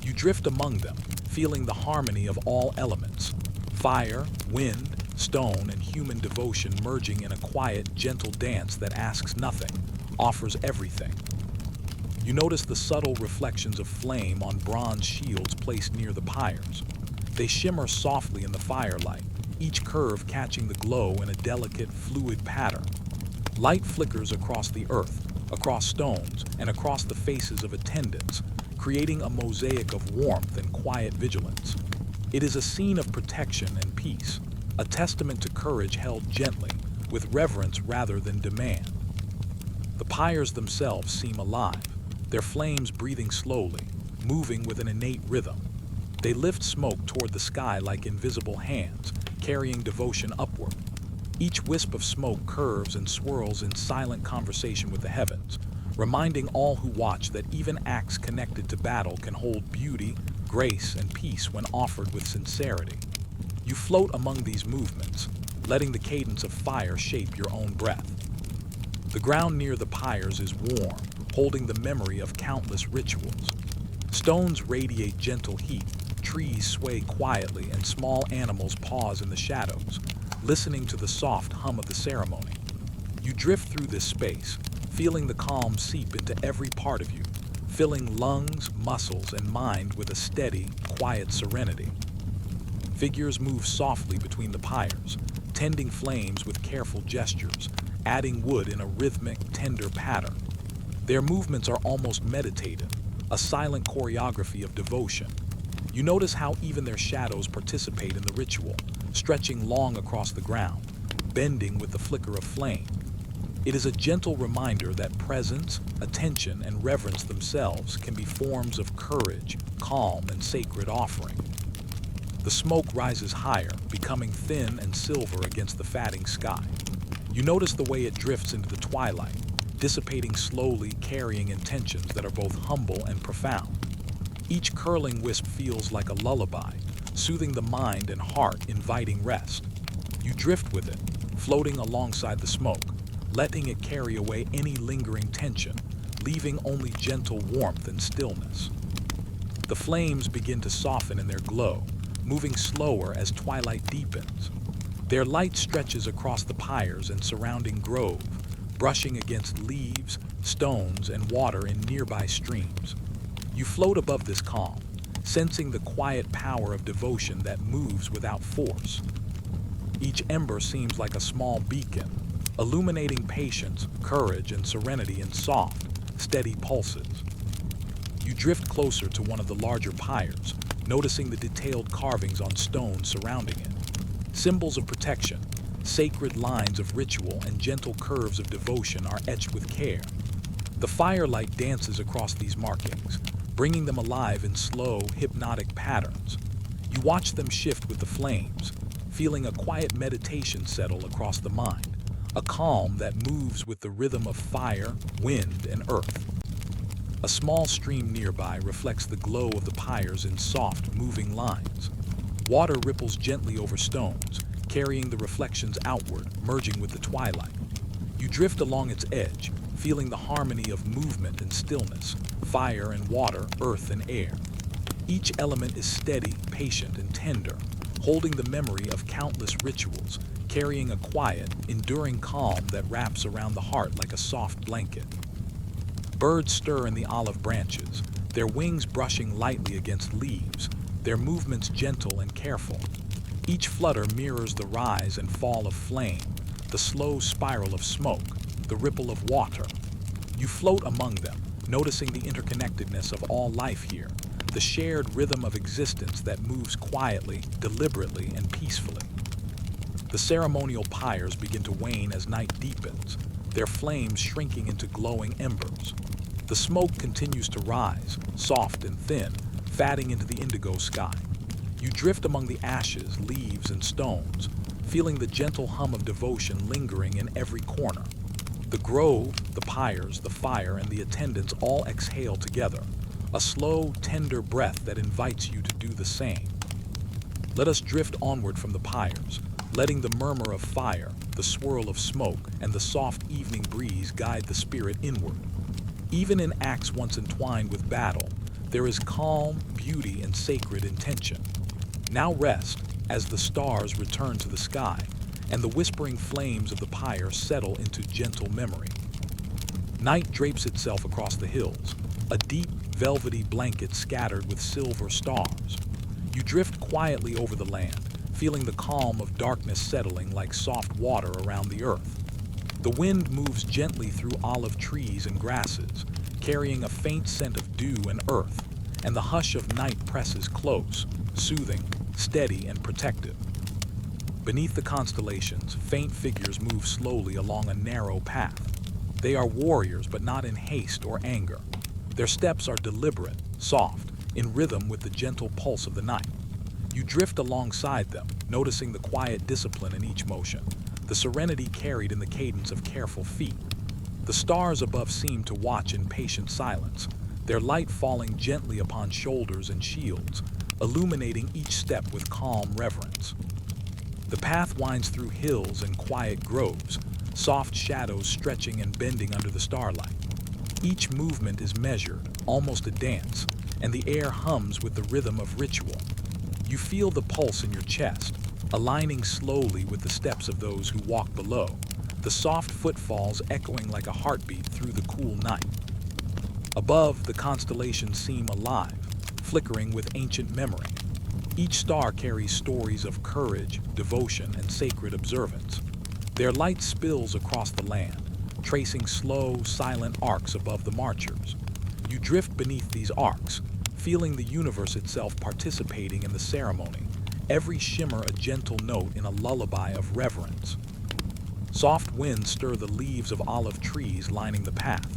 You drift among them, feeling the harmony of all elements: fire, wind, stone, and human devotion merging in a quiet, gentle dance that asks nothing, offers everything. You notice the subtle reflections of flame on bronze shields placed near the pyres. They shimmer softly in the firelight, each curve catching the glow in a delicate, fluid pattern. Light flickers across the earth, across stones, and across the faces of attendants, creating a mosaic of warmth and quiet vigilance. It is a scene of protection and peace, a testament to courage held gently, with reverence rather than demand. The pyres themselves seem alive, their flames breathing slowly, moving with an innate rhythm. They lift smoke toward the sky like invisible hands, carrying devotion upward. Each wisp of smoke curves and swirls in silent conversation with the heavens, reminding all who watch that even acts connected to battle can hold beauty, grace, and peace when offered with sincerity. You float among these movements, letting the cadence of fire shape your own breath. The ground near the pyres is warm, holding the memory of countless rituals. Stones radiate gentle heat, trees sway quietly, and small animals pause in the shadows, listening to the soft hum of the ceremony. You drift through this space, feeling the calm seep into every part of you, filling lungs, muscles, and mind with a steady, quiet serenity. Figures move softly between the pyres, tending flames with careful gestures, adding wood in a rhythmic, tender pattern. Their movements are almost meditative, a silent choreography of devotion. You notice how even their shadows participate in the ritual, stretching long across the ground, bending with the flicker of flame. It is a gentle reminder that presence, attention, and reverence themselves can be forms of courage, calm, and sacred offering. The smoke rises higher, becoming thin and silver against the fatting sky. You notice the way it drifts into the twilight, dissipating slowly, carrying intentions that are both humble and profound. Each curling wisp feels like a lullaby, soothing the mind and heart, inviting rest. You drift with it, floating alongside the smoke, letting it carry away any lingering tension, leaving only gentle warmth and stillness. The flames begin to soften in their glow, moving slower as twilight deepens. Their light stretches across the pyres and surrounding grove, brushing against leaves, stones, and water in nearby streams. You float above this calm, sensing the quiet power of devotion that moves without force. Each ember seems like a small beacon, illuminating patience, courage, and serenity in soft, steady pulses. You drift closer to one of the larger pyres, noticing the detailed carvings on stone surrounding it. Symbols of protection, sacred lines of ritual, and gentle curves of devotion are etched with care. The firelight dances across these markings, bringing them alive in slow, hypnotic patterns. You watch them shift with the flames, feeling a quiet meditation settle across the mind, a calm that moves with the rhythm of fire, wind, and earth. A small stream nearby reflects the glow of the pyres in soft, moving lines. Water ripples gently over stones, carrying the reflections outward, merging with the twilight. You drift along its edge, feeling the harmony of movement and stillness, fire and water, earth and air. Each element is steady, patient, and tender, holding the memory of countless rituals, carrying a quiet, enduring calm that wraps around the heart like a soft blanket. Birds stir in the olive branches, their wings brushing lightly against leaves, their movements gentle and careful. Each flutter mirrors the rise and fall of flame, the slow spiral of smoke, the ripple of water. You float among them, noticing the interconnectedness of all life here, the shared rhythm of existence that moves quietly, deliberately, and peacefully. The ceremonial pyres begin to wane as night deepens, their flames shrinking into glowing embers. The smoke continues to rise, soft and thin, fatting into the indigo sky. You drift among the ashes, leaves, and stones, feeling the gentle hum of devotion lingering in every corner. The grove, the pyres, the fire, and the attendants all exhale together, a slow, tender breath that invites you to do the same. Let us drift onward from the pyres, letting the murmur of fire, the swirl of smoke, and the soft evening breeze guide the spirit inward. Even in acts once entwined with battle, there is calm, beauty, and sacred intention. Now rest, as the stars return to the sky, and the whispering flames of the pyre settle into gentle memory. Night drapes itself across the hills, a deep, velvety blanket scattered with silver stars. You drift quietly over the land, feeling the calm of darkness settling like soft water around the earth. The wind moves gently through olive trees and grasses, carrying a faint scent of dew and earth, and the hush of night presses close, soothing, steady, and protective. Beneath the constellations, faint figures move slowly along a narrow path. They are warriors, but not in haste or anger. Their steps are deliberate, soft, in rhythm with the gentle pulse of the night. You drift alongside them, noticing the quiet discipline in each motion, the serenity carried in the cadence of careful feet. The stars above seem to watch in patient silence, their light falling gently upon shoulders and shields, illuminating each step with calm reverence. The path winds through hills and quiet groves, soft shadows stretching and bending under the starlight. Each movement is measured, almost a dance, and the air hums with the rhythm of ritual. You feel the pulse in your chest, aligning slowly with the steps of those who walk below, the soft footfalls echoing like a heartbeat through the cool night. Above, the constellations seem alive, flickering with ancient memory. Each star carries stories of courage, devotion, and sacred observance. Their light spills across the land, tracing slow, silent arcs above the marchers. You drift beneath these arcs, feeling the universe itself participating in the ceremony, every shimmer a gentle note in a lullaby of reverence. Soft winds stir the leaves of olive trees lining the path.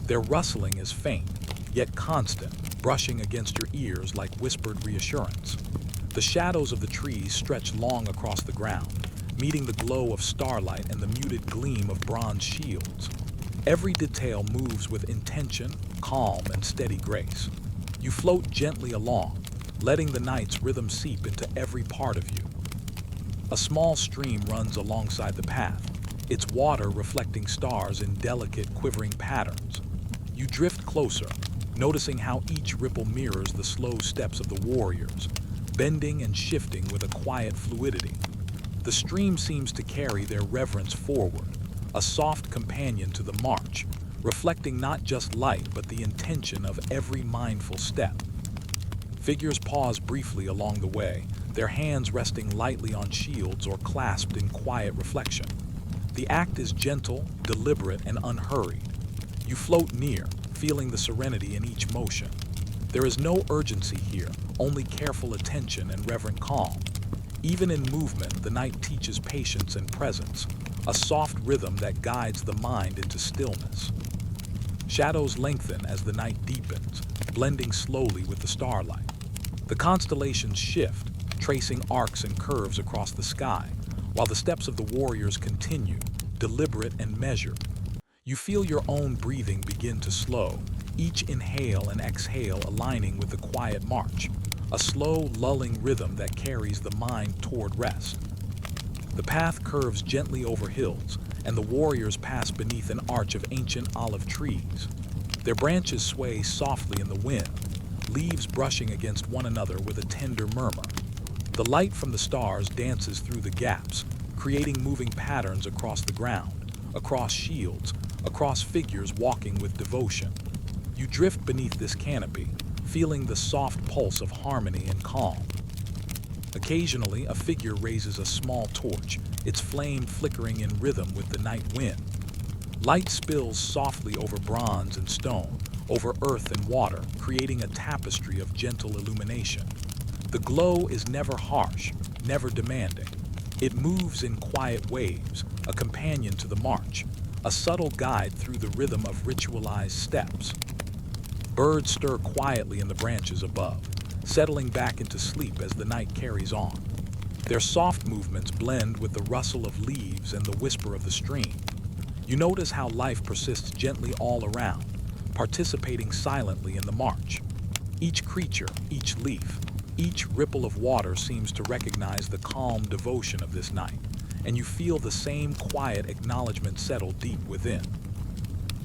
Their rustling is faint, yet constant, brushing against your ears like whispered reassurance. The shadows of the trees stretch long across the ground, meeting the glow of starlight and the muted gleam of bronze shields. Every detail moves with intention, calm, and steady grace. You float gently along, letting the night's rhythm seep into every part of you. A small stream runs alongside the path, its water reflecting stars in delicate, quivering patterns. You drift closer, noticing how each ripple mirrors the slow steps of the warriors, bending and shifting with a quiet fluidity. The stream seems to carry their reverence forward, a soft companion to the march, reflecting not just light but the intention of every mindful step. Figures pause briefly along the way, their hands resting lightly on shields or clasped in quiet reflection. The act is gentle, deliberate, and unhurried. You float near, feeling the serenity in each motion. There is no urgency here, only careful attention and reverent calm. Even in movement, the night teaches patience and presence, a soft rhythm that guides the mind into stillness. Shadows lengthen as the night deepens, blending slowly with the starlight. The constellations shift, tracing arcs and curves across the sky, while the steps of the warriors continue, deliberate and measured. You feel your own breathing begin to slow, each inhale and exhale aligning with the quiet march, a slow, lulling rhythm that carries the mind toward rest. The path curves gently over hills, and the warriors pass beneath an arch of ancient olive trees. Their branches sway softly in the wind, leaves brushing against one another with a tender murmur. The light from the stars dances through the gaps, creating moving patterns across the ground, across shields, across figures walking with devotion. You drift beneath this canopy, feeling the soft pulse of harmony and calm. Occasionally, a figure raises a small torch, its flame flickering in rhythm with the night wind. Light spills softly over bronze and stone, over earth and water, creating a tapestry of gentle illumination. The glow is never harsh, never demanding. It moves in quiet waves, a companion to the march, a subtle guide through the rhythm of ritualized steps. Birds stir quietly in the branches above, settling back into sleep as the night carries on. Their soft movements blend with the rustle of leaves and the whisper of the stream. You notice how life persists gently all around, participating silently in the march. Each creature, each leaf, each ripple of water seems to recognize the calm devotion of this night, and you feel the same quiet acknowledgement settle deep within.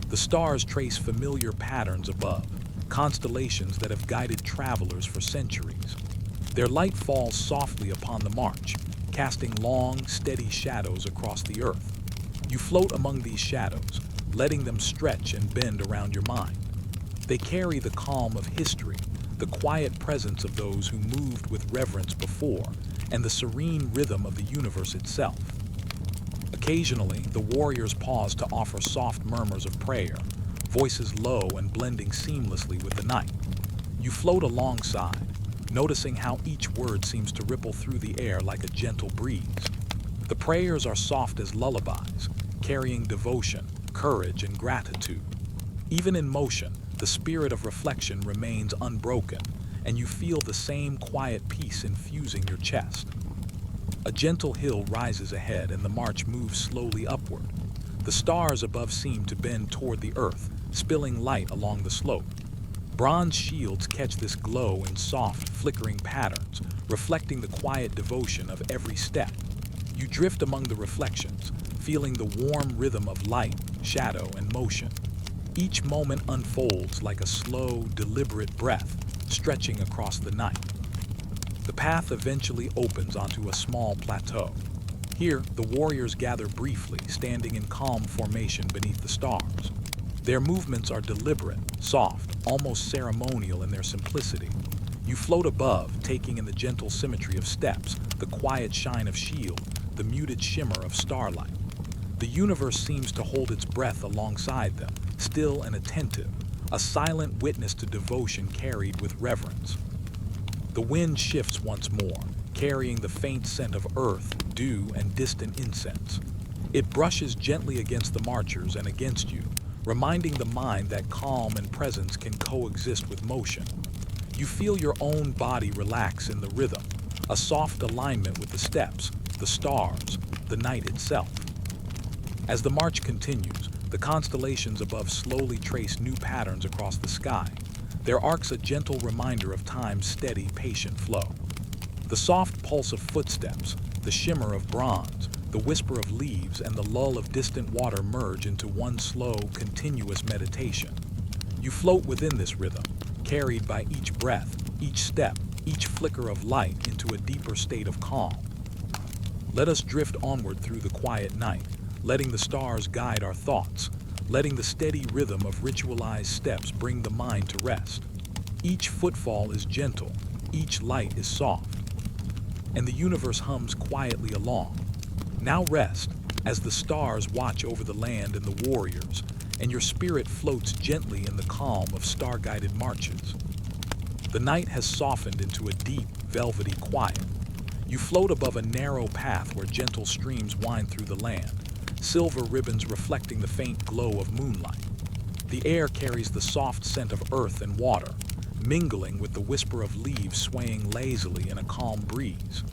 The stars trace familiar patterns above, constellations that have guided travelers for centuries. Their light falls softly upon the march, casting long, steady shadows across the earth. You float among these shadows, letting them stretch and bend around your mind. They carry the calm of history, the quiet presence of those who moved with reverence before, and the serene rhythm of the universe itself. Occasionally, the warriors pause to offer soft murmurs of prayer, voices low and blending seamlessly with the night. You float alongside, noticing how each word seems to ripple through the air like a gentle breeze. The prayers are soft as lullabies, carrying devotion, courage, and gratitude. Even in motion, the spirit of reflection remains unbroken, and you feel the same quiet peace infusing your chest. A gentle hill rises ahead, and the march moves slowly upward. The stars above seem to bend toward the earth, spilling light along the slope. Bronze shields catch this glow in soft, flickering patterns, reflecting the quiet devotion of every step. You drift among the reflections, feeling the warm rhythm of light, shadow, and motion. Each moment unfolds like a slow, deliberate breath, stretching across the night. The path eventually opens onto a small plateau. Here, the warriors gather briefly, standing in calm formation beneath the stars. Their movements are deliberate, soft, almost ceremonial in their simplicity. You float above, taking in the gentle symmetry of steps, the quiet shine of shield, the muted shimmer of starlight. The universe seems to hold its breath alongside them, still and attentive, a silent witness to devotion carried with reverence. The wind shifts once more, carrying the faint scent of earth, dew, and distant incense. It brushes gently against the marchers and against you, reminding the mind that calm and presence can coexist with motion. You feel your own body relax in the rhythm, a soft alignment with the steps, the stars, the night itself. As the march continues, the constellations above slowly trace new patterns across the sky, their arcs a gentle reminder of time's steady, patient flow. The soft pulse of footsteps, the shimmer of bronze, the whisper of leaves, and the lull of distant water merge into one slow, continuous meditation. You float within this rhythm, carried by each breath, each step, each flicker of light into a deeper state of calm. Let us drift onward through the quiet night, letting the stars guide our thoughts, letting the steady rhythm of ritualized steps bring the mind to rest. Each footfall is gentle, each light is soft, and the universe hums quietly along. Now rest, as the stars watch over the land and the warriors, and your spirit floats gently in the calm of star-guided marches. The night has softened into a deep, velvety quiet. You float above a narrow path where gentle streams wind through the land, silver ribbons reflecting the faint glow of moonlight. The air carries the soft scent of earth and water, mingling with the whisper of leaves swaying lazily in a calm breeze.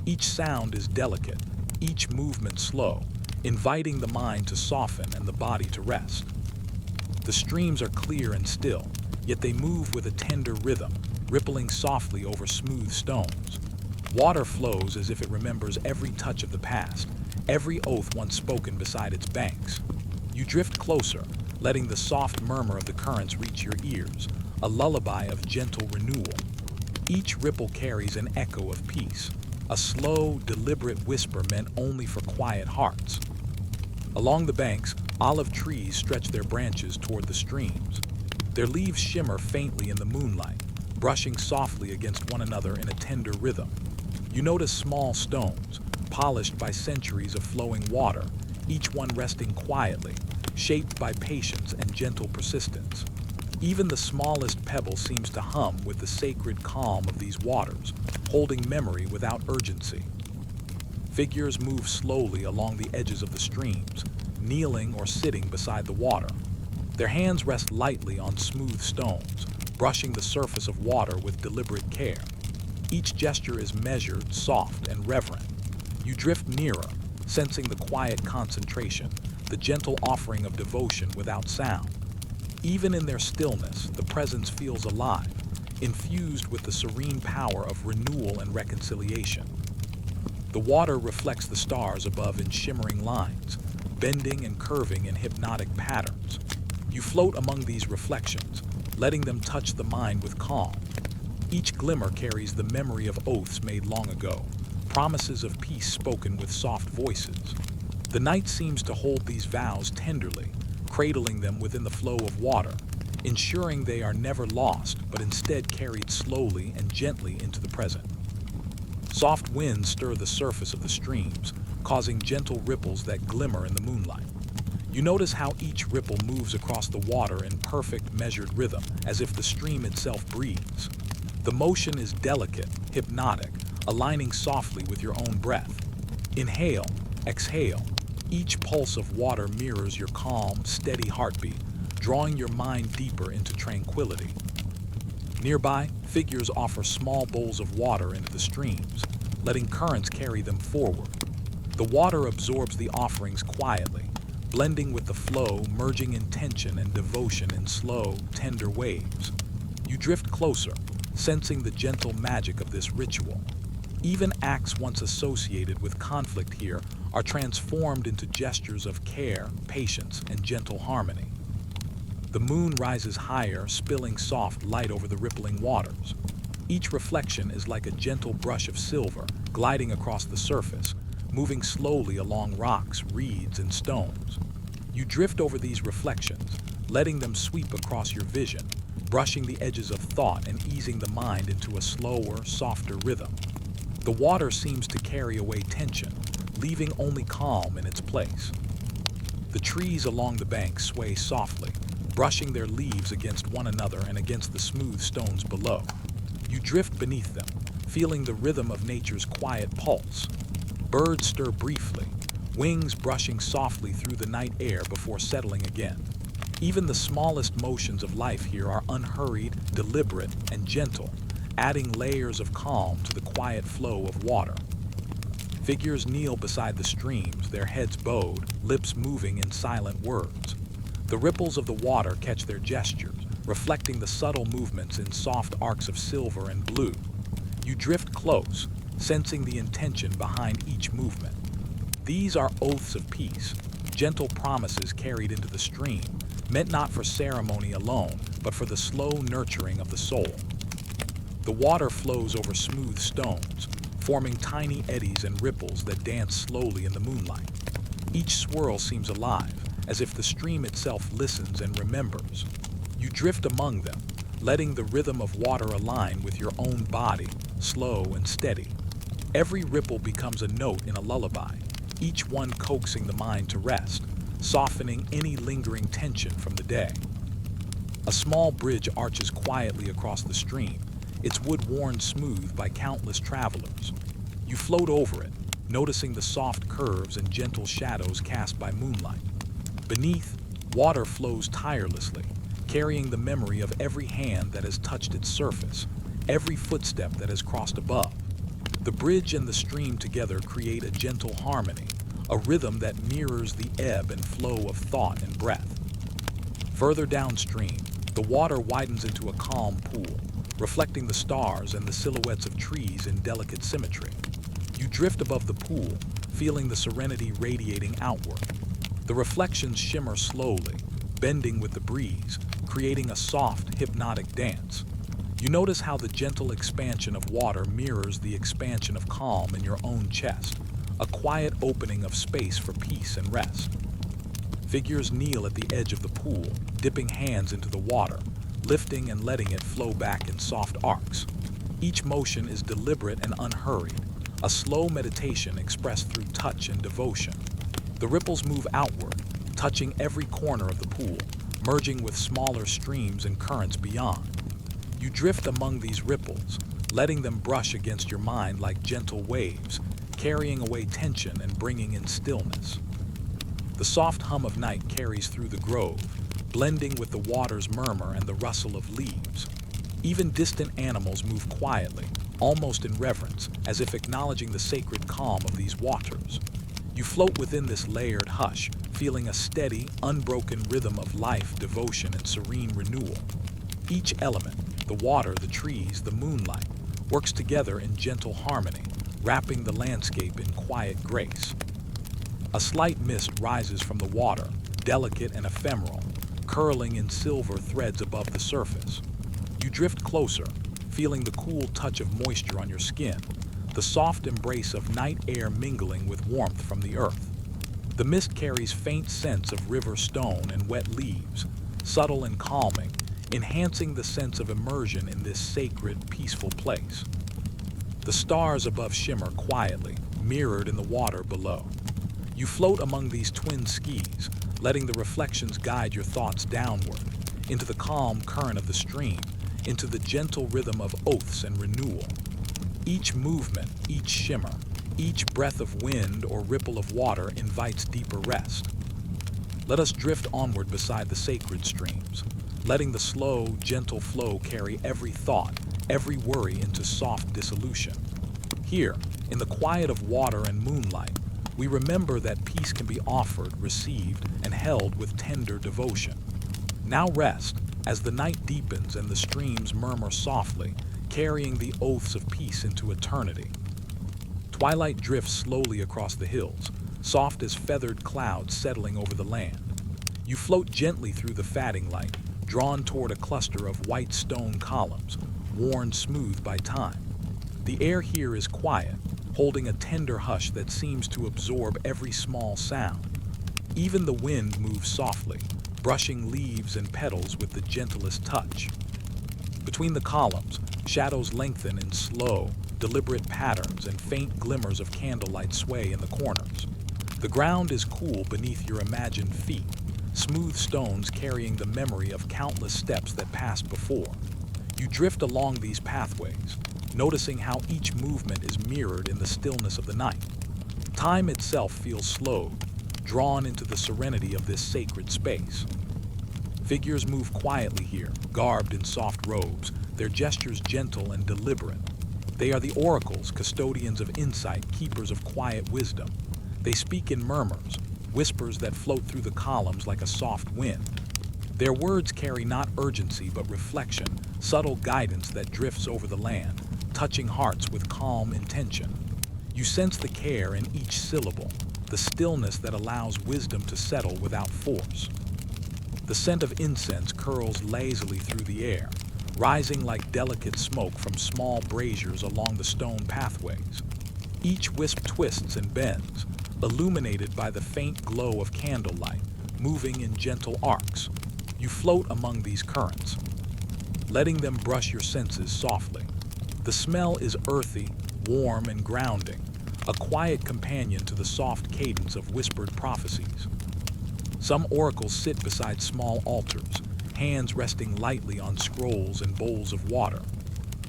Each sound is delicate, each movement slow, inviting the mind to soften and the body to rest. The streams are clear and still, yet they move with a tender rhythm, rippling softly over smooth stones. Water flows as if it remembers every touch of the past, every oath once spoken beside its banks. You drift closer, letting the soft murmur of the currents reach your ears, a lullaby of gentle renewal. Each ripple carries an echo of peace, a slow, deliberate whisper meant only for quiet hearts. Along the banks, olive trees stretch their branches toward the streams. Their leaves shimmer faintly in the moonlight, brushing softly against one another in a tender rhythm. You notice small stones, polished by centuries of flowing water, each one resting quietly, shaped by patience and gentle persistence. Even the smallest pebble seems to hum with the sacred calm of these waters, holding memory without urgency. Figures move slowly along the edges of the streams, kneeling or sitting beside the water. Their hands rest lightly on smooth stones, brushing the surface of water with deliberate care. Each gesture is measured, soft, and reverent. You drift nearer, sensing the quiet concentration, the gentle offering of devotion without sound. Even in their stillness, the presence feels alive, infused with the serene power of renewal and reconciliation. The water reflects the stars above in shimmering lines, bending and curving in hypnotic patterns. You float among these reflections, letting them touch the mind with calm. Each glimmer carries the memory of oaths made long ago, promises of peace spoken with soft voices. The night seems to hold these vows tenderly, cradling them within the flow of water, ensuring they are never lost, but instead carried slowly and gently into the present. Soft winds stir the surface of the streams, causing gentle ripples that glimmer in the moonlight. You notice how each ripple moves across the water in perfect, measured rhythm, as if the stream itself breathes. The motion is delicate, hypnotic, aligning softly with your own breath. Inhale, exhale. Each pulse of water mirrors your calm, steady heartbeat, drawing your mind deeper into tranquility. Nearby, figures offer small bowls of water into the streams, letting currents carry them forward. The water absorbs the offerings quietly, blending with the flow, merging intention and devotion in slow, tender waves. You drift closer, sensing the gentle magic of this ritual. Even acts once associated with conflict here are transformed into gestures of care, patience, and gentle harmony. The moon rises higher, spilling soft light over the rippling waters. Each reflection is like a gentle brush of silver, gliding across the surface, moving slowly along rocks, reeds, and stones. You drift over these reflections, letting them sweep across your vision, brushing the edges of thought and easing the mind into a slower, softer rhythm. The water seems to carry away tension, leaving only calm in its place. The trees along the bank sway softly, brushing their leaves against one another and against the smooth stones below. You drift beneath them, feeling the rhythm of nature's quiet pulse. Birds stir briefly, wings brushing softly through the night air before settling again. Even the smallest motions of life here are unhurried, deliberate, and gentle, adding layers of calm to the quiet flow of water. Figures kneel beside the streams, their heads bowed, lips moving in silent words. The ripples of the water catch their gestures, reflecting the subtle movements in soft arcs of silver and blue. You drift close, sensing the intention behind each movement. These are oaths of peace, gentle promises carried into the stream, meant not for ceremony alone, but for the slow nurturing of the soul. The water flows over smooth stones, forming tiny eddies and ripples that dance slowly in the moonlight. Each swirl seems alive, as if the stream itself listens and remembers. You drift among them, letting the rhythm of water align with your own body, slow and steady. Every ripple becomes a note in a lullaby, each one coaxing the mind to rest, softening any lingering tension from the day. A small bridge arches quietly across the stream, its wood worn smooth by countless travelers. You float over it, noticing the soft curves and gentle shadows cast by moonlight. Beneath, water flows tirelessly, carrying the memory of every hand that has touched its surface, every footstep that has crossed above. The bridge and the stream together create a gentle harmony, a rhythm that mirrors the ebb and flow of thought and breath. Further downstream, the water widens into a calm pool, reflecting the stars and the silhouettes of trees in delicate symmetry. You drift above the pool, feeling the serenity radiating outward. The reflections shimmer slowly, bending with the breeze, creating a soft, hypnotic dance. You notice how the gentle expansion of water mirrors the expansion of calm in your own chest, a quiet opening of space for peace and rest. Figures kneel at the edge of the pool, dipping hands into the water, lifting and letting it flow back in soft arcs. Each motion is deliberate and unhurried, a slow meditation expressed through touch and devotion. The ripples move outward, touching every corner of the pool, merging with smaller streams and currents beyond. You drift among these ripples, letting them brush against your mind like gentle waves, carrying away tension and bringing in stillness. The soft hum of night carries through the grove, blending with the water's murmur and the rustle of leaves. Even distant animals move quietly, almost in reverence, as if acknowledging the sacred calm of these waters. You float within this layered hush, feeling a steady, unbroken rhythm of life, devotion, and serene renewal. Each element, the water, the trees, the moonlight, works together in gentle harmony, wrapping the landscape in quiet grace. A slight mist rises from the water, delicate and ephemeral, curling in silver threads above the surface. You drift closer, feeling the cool touch of moisture on your skin, the soft embrace of night air mingling with warmth from the earth. The mist carries faint scents of river stone and wet leaves, subtle and calming, enhancing the sense of immersion in this sacred, peaceful place. The stars above shimmer quietly, mirrored in the water below. You float among these twin skis, letting the reflections guide your thoughts downward, into the calm current of the stream, into the gentle rhythm of oaths and renewal. Each movement, each shimmer, each breath of wind or ripple of water invites deeper rest. Let us drift onward beside the sacred streams, letting the slow, gentle flow carry every thought, every worry into soft dissolution. Here, in the quiet of water and moonlight, we remember that peace can be offered, received, and held with tender devotion. Now rest, as the night deepens and the streams murmur softly, carrying the oaths of peace into eternity. Twilight drifts slowly across the hills, soft as feathered clouds settling over the land. You float gently through the fading light, drawn toward a cluster of white stone columns, worn smooth by time. The air here is quiet, holding a tender hush that seems to absorb every small sound. Even the wind moves softly, brushing leaves and petals with the gentlest touch. Between the columns, shadows lengthen in slow, deliberate patterns and faint glimmers of candlelight sway in the corners. The ground is cool beneath your imagined feet, smooth stones carrying the memory of countless steps that passed before. You drift along these pathways, noticing how each movement is mirrored in the stillness of the night. Time itself feels slowed, drawn into the serenity of this sacred space. Figures move quietly here, garbed in soft robes, their gestures gentle and deliberate. They are the oracles, custodians of insight, keepers of quiet wisdom. They speak in murmurs, whispers that float through the columns like a soft wind. Their words carry not urgency but reflection, subtle guidance that drifts over the land, touching hearts with calm intention. You sense the care in each syllable, the stillness that allows wisdom to settle without force. The scent of incense curls lazily through the air, rising like delicate smoke from small braziers along the stone pathways. Each wisp twists and bends, illuminated by the faint glow of candlelight, moving in gentle arcs. You float among these currents, letting them brush your senses softly. The smell is earthy, warm, and grounding, a quiet companion to the soft cadence of whispered prophecies. Some oracles sit beside small altars, hands resting lightly on scrolls and bowls of water.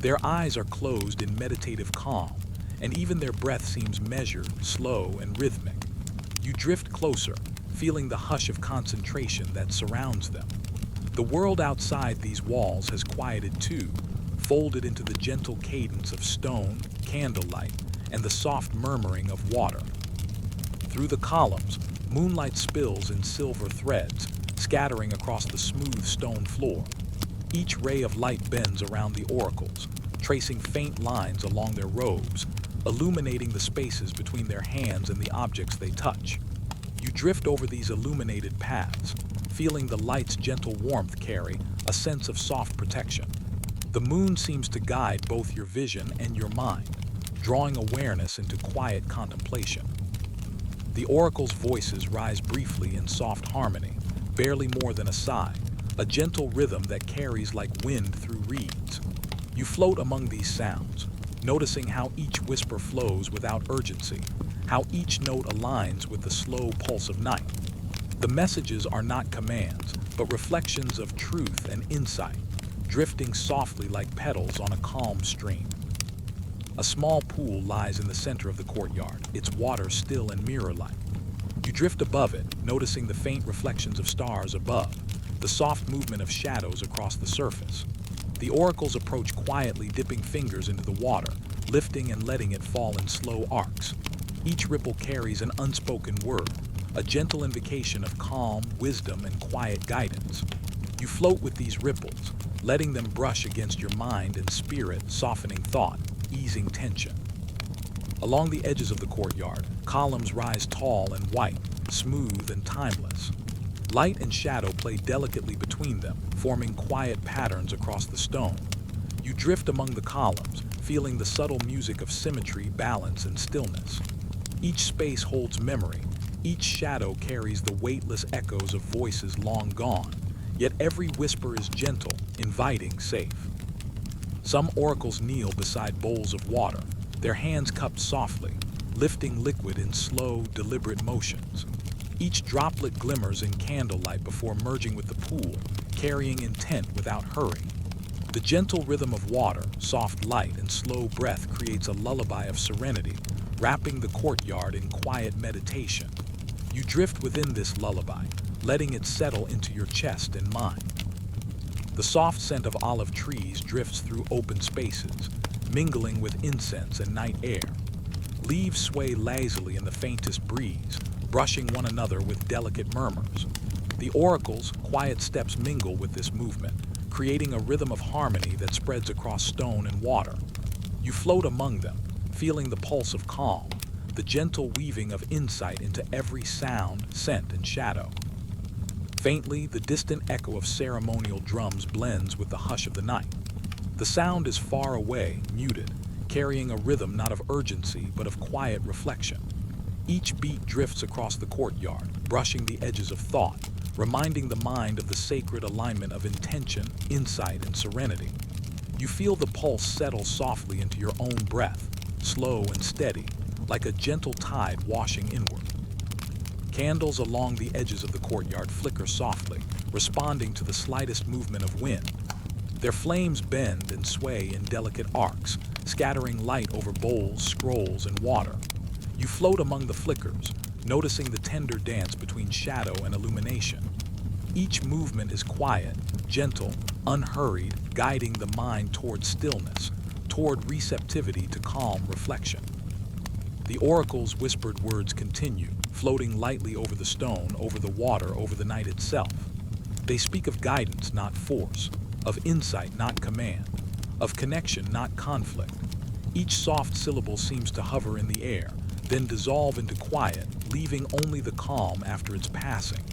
Their eyes are closed in meditative calm, and even their breath seems measured, slow, and rhythmic. You drift closer, feeling the hush of concentration that surrounds them. The world outside these walls has quieted too, folded into the gentle cadence of stone, candlelight, and the soft murmuring of water. Through the columns, moonlight spills in silver threads, scattering across the smooth stone floor. Each ray of light bends around the oracles, tracing faint lines along their robes, illuminating the spaces between their hands and the objects they touch. You drift over these illuminated paths, feeling the light's gentle warmth carry a sense of soft protection. The moon seems to guide both your vision and your mind, drawing awareness into quiet contemplation. The oracle's voices rise briefly in soft harmony, barely more than a sigh, a gentle rhythm that carries like wind through reeds. You float among these sounds, noticing how each whisper flows without urgency, how each note aligns with the slow pulse of night. The messages are not commands, but reflections of truth and insight, drifting softly like petals on a calm stream. A small pool lies in the center of the courtyard, its water still and mirror-like. You drift above it, noticing the faint reflections of stars above, the soft movement of shadows across the surface. The oracles approach quietly, dipping fingers into the water, lifting and letting it fall in slow arcs. Each ripple carries an unspoken word, a gentle invocation of calm, wisdom, and quiet guidance. You float with these ripples, letting them brush against your mind and spirit, softening thought, easing tension. Along the edges of the courtyard, columns rise tall and white, smooth and timeless. Light and shadow play delicately between them, forming quiet patterns across the stone. You drift among the columns, feeling the subtle music of symmetry, balance, and stillness. Each space holds memory. Each shadow carries the weightless echoes of voices long gone, yet every whisper is gentle, inviting, safe. Some oracles kneel beside bowls of water, their hands cupped softly, lifting liquid in slow, deliberate motions. Each droplet glimmers in candlelight before merging with the pool, carrying intent without hurry. The gentle rhythm of water, soft light, and slow breath creates a lullaby of serenity, wrapping the courtyard in quiet meditation. You drift within this lullaby, letting it settle into your chest and mind. The soft scent of olive trees drifts through open spaces, mingling with incense and night air. Leaves sway lazily in the faintest breeze, brushing one another with delicate murmurs. The oracles' quiet steps mingle with this movement, creating a rhythm of harmony that spreads across stone and water. You float among them, feeling the pulse of calm, the gentle weaving of insight into every sound, scent, and shadow. Faintly, the distant echo of ceremonial drums blends with the hush of the night. The sound is far away, muted, carrying a rhythm not of urgency but of quiet reflection. Each beat drifts across the courtyard, brushing the edges of thought, reminding the mind of the sacred alignment of intention, insight, and serenity. You feel the pulse settle softly into your own breath, slow and steady, like a gentle tide washing inward. Candles along the edges of the courtyard flicker softly, responding to the slightest movement of wind. Their flames bend and sway in delicate arcs, scattering light over bowls, scrolls, and water. You float among the flickers, noticing the tender dance between shadow and illumination. Each movement is quiet, gentle, unhurried, guiding the mind toward stillness, toward receptivity to calm reflection. The oracle's whispered words continue, floating lightly over the stone, over the water, over the night itself. They speak of guidance, not force, of insight, not command, of connection, not conflict. Each soft syllable seems to hover in the air, then dissolve into quiet, leaving only the calm after its passing.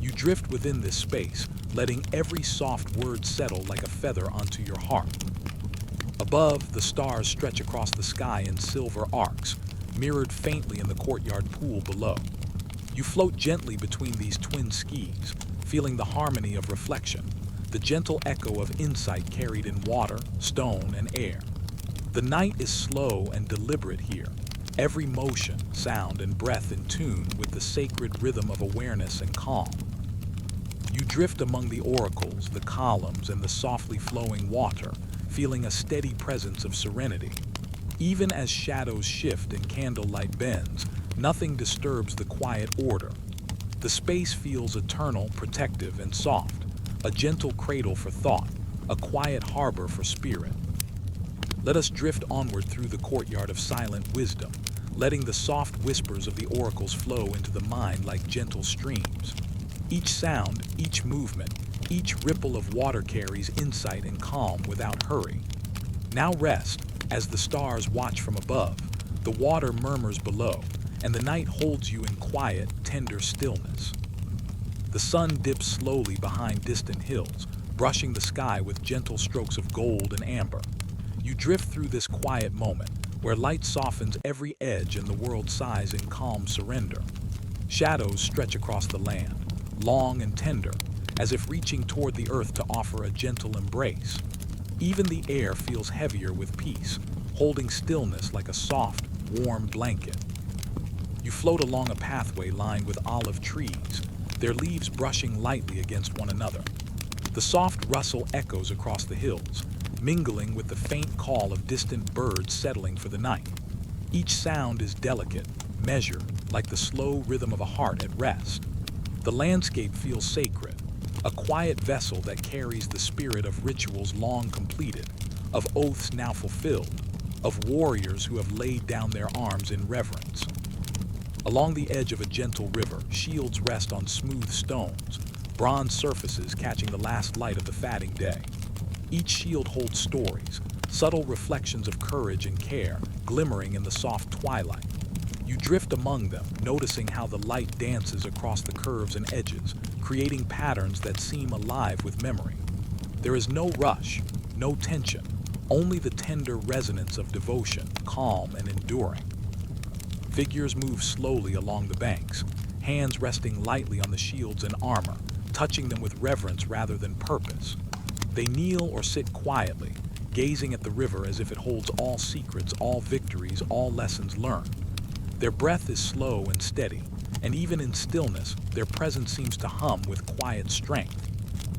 You drift within this space, letting every soft word settle like a feather onto your heart. Above, the stars stretch across the sky in silver arcs, mirrored faintly in the courtyard pool below. You float gently between these twin skis, feeling the harmony of reflection, the gentle echo of insight carried in water, stone, and air. The night is slow and deliberate here, every motion, sound, and breath in tune with the sacred rhythm of awareness and calm. You drift among the oracles, the columns, and the softly flowing water, feeling a steady presence of serenity. Even as shadows shift and candlelight bends, nothing disturbs the quiet order. The space feels eternal, protective, and soft, a gentle cradle for thought, a quiet harbor for spirit. Let us drift onward through the courtyard of silent wisdom, letting the soft whispers of the oracles flow into the mind like gentle streams. Each sound, each movement, each ripple of water carries insight and calm without hurry. Now rest, as the stars watch from above, the water murmurs below, and the night holds you in quiet, tender stillness. The sun dips slowly behind distant hills, brushing the sky with gentle strokes of gold and amber. You drift through this quiet moment, where light softens every edge and the world sighs in calm surrender. Shadows stretch across the land, long and tender, as if reaching toward the earth to offer a gentle embrace. Even the air feels heavier with peace, holding stillness like a soft, warm blanket. You float along a pathway lined with olive trees, their leaves brushing lightly against one another. The soft rustle echoes across the hills, mingling with the faint call of distant birds settling for the night. Each sound is delicate, measured, like the slow rhythm of a heart at rest. The landscape feels sacred, a quiet vessel that carries the spirit of rituals long completed, of oaths now fulfilled, of warriors who have laid down their arms in reverence. Along the edge of a gentle river, shields rest on smooth stones, bronze surfaces catching the last light of the fading day. Each shield holds stories, subtle reflections of courage and care, glimmering in the soft twilight. You drift among them, noticing how the light dances across the curves and edges, creating patterns that seem alive with memory. There is no rush, no tension, only the tender resonance of devotion, calm and enduring. Figures move slowly along the banks, hands resting lightly on the shields and armor, touching them with reverence rather than purpose. They kneel or sit quietly, gazing at the river as if it holds all secrets, all victories, all lessons learned. Their breath is slow and steady, and even in stillness, their presence seems to hum with quiet strength.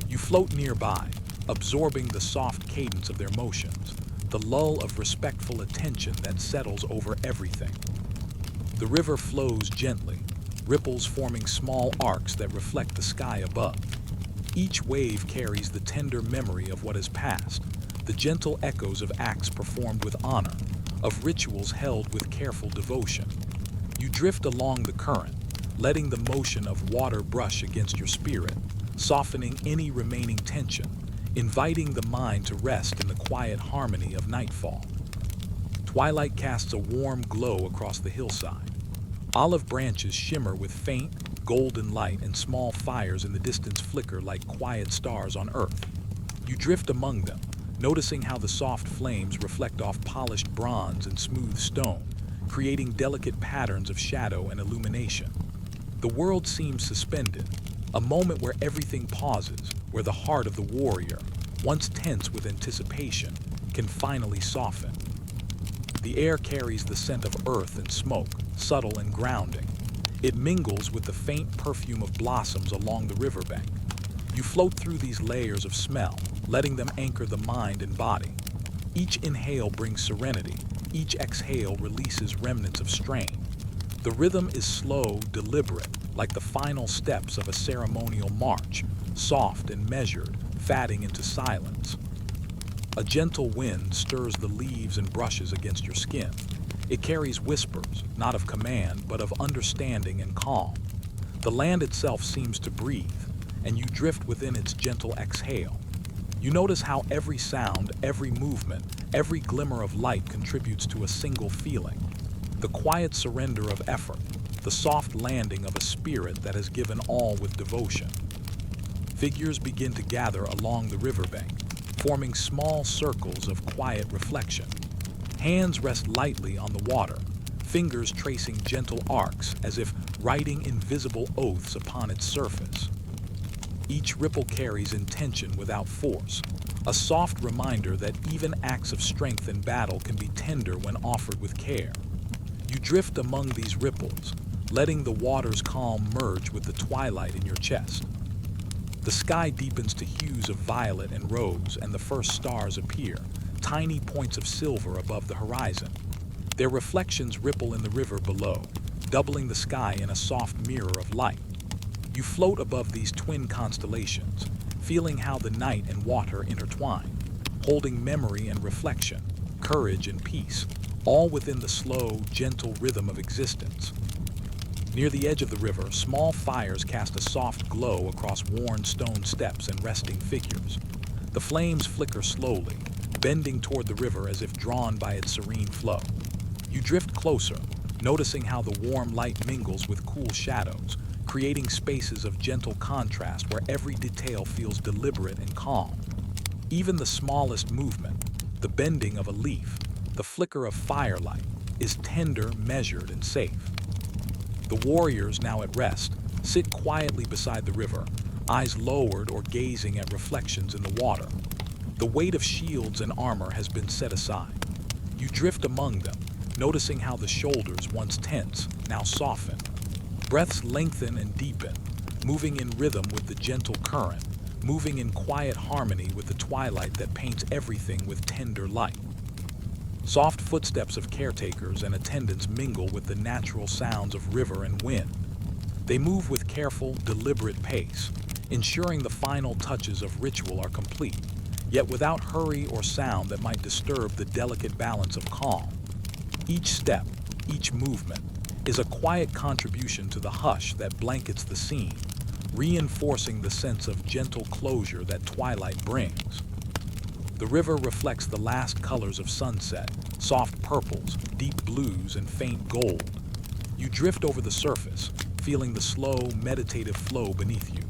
You float nearby, absorbing the soft cadence of their motions, the lull of respectful attention that settles over everything. The river flows gently, ripples forming small arcs that reflect the sky above. Each wave carries the tender memory of what has passed, the gentle echoes of acts performed with honor, of rituals held with careful devotion. You drift along the current, letting the motion of water brush against your spirit, softening any remaining tension, inviting the mind to rest in the quiet harmony of nightfall. Twilight casts a warm glow across the hillside. Olive branches shimmer with faint, golden light, and small fires in the distance flicker like quiet stars on earth. You drift among them, noticing how the soft flames reflect off polished bronze and smooth stone, creating delicate patterns of shadow and illumination. The world seems suspended, a moment where everything pauses, where the heart of the warrior, once tense with anticipation, can finally soften. The air carries the scent of earth and smoke, subtle and grounding. It mingles with the faint perfume of blossoms along the riverbank. You float through these layers of smell, letting them anchor the mind and body. Each inhale brings serenity, each exhale releases remnants of strain. The rhythm is slow, deliberate, like the final steps of a ceremonial march, soft and measured, fading into silence. A gentle wind stirs the leaves and brushes against your skin. It carries whispers, not of command, but of understanding and calm. The land itself seems to breathe, and you drift within its gentle exhale. You notice how every sound, every movement, every glimmer of light contributes to a single feeling. The quiet surrender of effort, the soft landing of a spirit that has given all with devotion. Figures begin to gather along the riverbank, forming small circles of quiet reflection. Hands rest lightly on the water, fingers tracing gentle arcs as if writing invisible oaths upon its surface. Each ripple carries intention without force, a soft reminder that even acts of strength in battle can be tender when offered with care. You drift among these ripples, letting the water's calm merge with the twilight in your chest. The sky deepens to hues of violet and rose, and the first stars appear, tiny points of silver above the horizon. Their reflections ripple in the river below, doubling the sky in a soft mirror of light. You float above these twin constellations, feeling how the night and water intertwine, holding memory and reflection, courage and peace. all within the slow, gentle rhythm of existence. Near the edge of the river, small fires cast a soft glow across worn stone steps and resting figures. The flames flicker slowly, bending toward the river as if drawn by its serene flow. You drift closer, noticing how the warm light mingles with cool shadows, creating spaces of gentle contrast where every detail feels deliberate and calm. Even the smallest movement, the bending of a leaf, the flicker of firelight, is tender, measured, and safe. The warriors, now at rest, sit quietly beside the river, eyes lowered or gazing at reflections in the water. The weight of shields and armor has been set aside. You drift among them, noticing how the shoulders, once tense, now soften. Breaths lengthen and deepen, moving in rhythm with the gentle current, moving in quiet harmony with the twilight that paints everything with tender light. Soft footsteps of caretakers and attendants mingle with the natural sounds of river and wind. They move with careful, deliberate pace, ensuring the final touches of ritual are complete, yet without hurry or sound that might disturb the delicate balance of calm. Each step, each movement, is a quiet contribution to the hush that blankets the scene, reinforcing the sense of gentle closure that twilight brings. The river reflects the last colors of sunset, soft purples, deep blues, and faint gold. You drift over the surface, feeling the slow, meditative flow beneath you.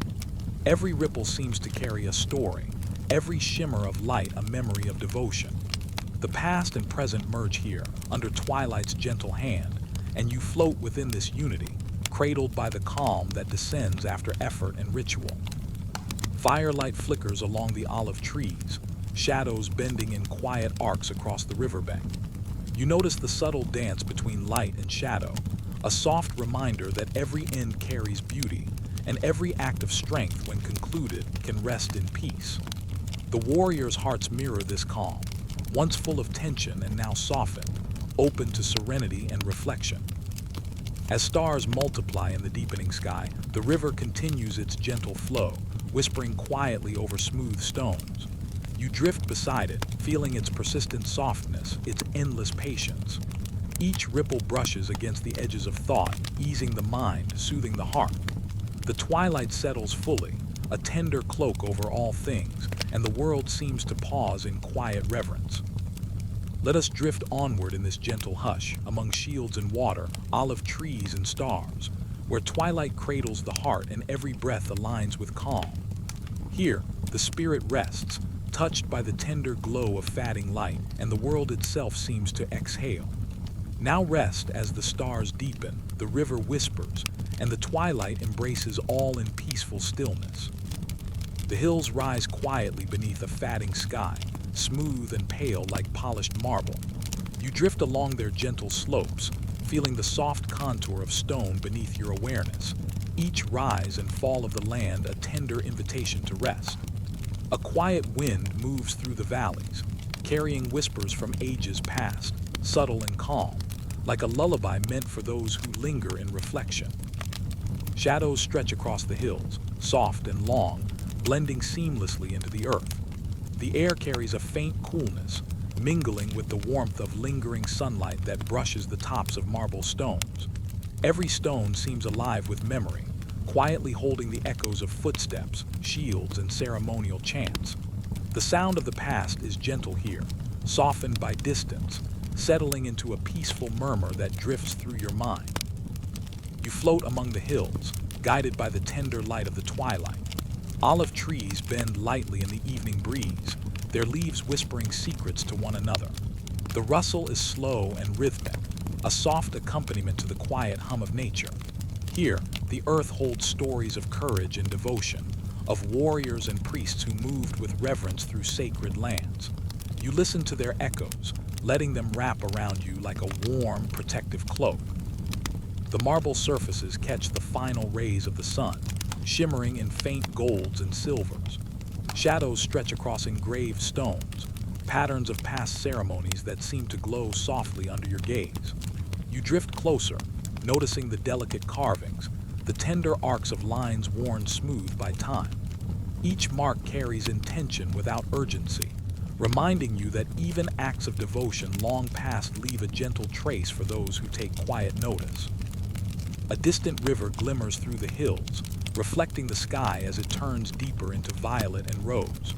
Every ripple seems to carry a story, every shimmer of light a memory of devotion. The past and present merge here, under twilight's gentle hand, and you float within this unity, cradled by the calm that descends after effort and ritual. Firelight flickers along the olive trees, shadows bending in quiet arcs across the riverbank. You notice the subtle dance between light and shadow, a soft reminder that every end carries beauty, and every act of strength, when concluded, can rest in peace. The warriors' hearts mirror this calm, once full of tension and now softened, open to serenity and reflection. As stars multiply in the deepening sky, the river continues its gentle flow, whispering quietly over smooth stones. You drift beside it, feeling its persistent softness, its endless patience. Each ripple brushes against the edges of thought, easing the mind, soothing the heart. The twilight settles fully, a tender cloak over all things, and the world seems to pause in quiet reverence. Let us drift onward in this gentle hush, among shields and water, olive trees and stars, where twilight cradles the heart and every breath aligns with calm. Here, the spirit rests, touched by the tender glow of fading light, and the world itself seems to exhale. Now rest as the stars deepen, the river whispers, and the twilight embraces all in peaceful stillness. The hills rise quietly beneath a fading sky, smooth and pale like polished marble. You drift along their gentle slopes, feeling the soft contour of stone beneath your awareness, each rise and fall of the land a tender invitation to rest. A quiet wind moves through the valleys, carrying whispers from ages past, subtle and calm, like a lullaby meant for those who linger in reflection. Shadows stretch across the hills, soft and long, blending seamlessly into the earth. The air carries a faint coolness, mingling with the warmth of lingering sunlight that brushes the tops of marble stones. Every stone seems alive with memory, quietly holding the echoes of footsteps, shields, and ceremonial chants. The sound of the past is gentle here, softened by distance, settling into a peaceful murmur that drifts through your mind. You float among the hills, guided by the tender light of the twilight. Olive trees bend lightly in the evening breeze, their leaves whispering secrets to one another. The rustle is slow and rhythmic, a soft accompaniment to the quiet hum of nature. Here, the earth holds stories of courage and devotion, of warriors and priests who moved with reverence through sacred lands. You listen to their echoes, letting them wrap around you like a warm, protective cloak. The marble surfaces catch the final rays of the sun, shimmering in faint golds and silvers. Shadows stretch across engraved stones, patterns of past ceremonies that seem to glow softly under your gaze. You drift closer, noticing the delicate carvings, the tender arcs of lines worn smooth by time. Each mark carries intention without urgency, reminding you that even acts of devotion long past leave a gentle trace for those who take quiet notice. A distant river glimmers through the hills, reflecting the sky as it turns deeper into violet and rose.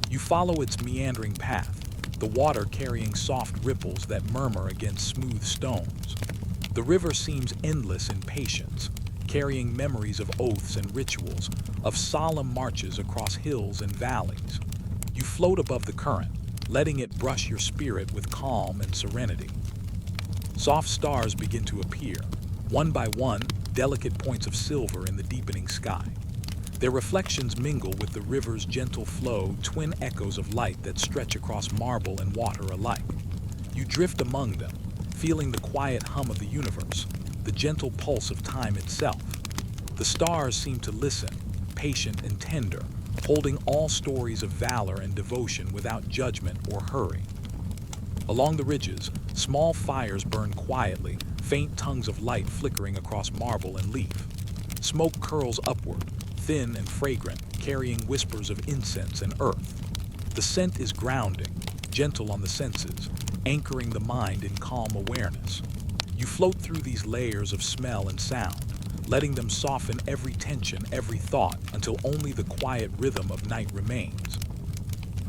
You follow its meandering path, the water carrying soft ripples that murmur against smooth stones. The river seems endless in patience, carrying memories of oaths and rituals, of solemn marches across hills and valleys. You float above the current, letting it brush your spirit with calm and serenity. Soft stars begin to appear, one by one, delicate points of silver in the deepening sky. Their reflections mingle with the river's gentle flow, twin echoes of light that stretch across marble and water alike. You drift among them, feeling the quiet hum of the universe, the gentle pulse of time itself. The stars seem to listen, patient and tender, holding all stories of valor and devotion without judgment or hurry. Along the ridges, small fires burn quietly, faint tongues of light flickering across marble and leaf. Smoke curls upward, thin and fragrant, carrying whispers of incense and earth. The scent is grounding, gentle on the senses, anchoring the mind in calm awareness. You float through these layers of smell and sound, letting them soften every tension, every thought, until only the quiet rhythm of night remains.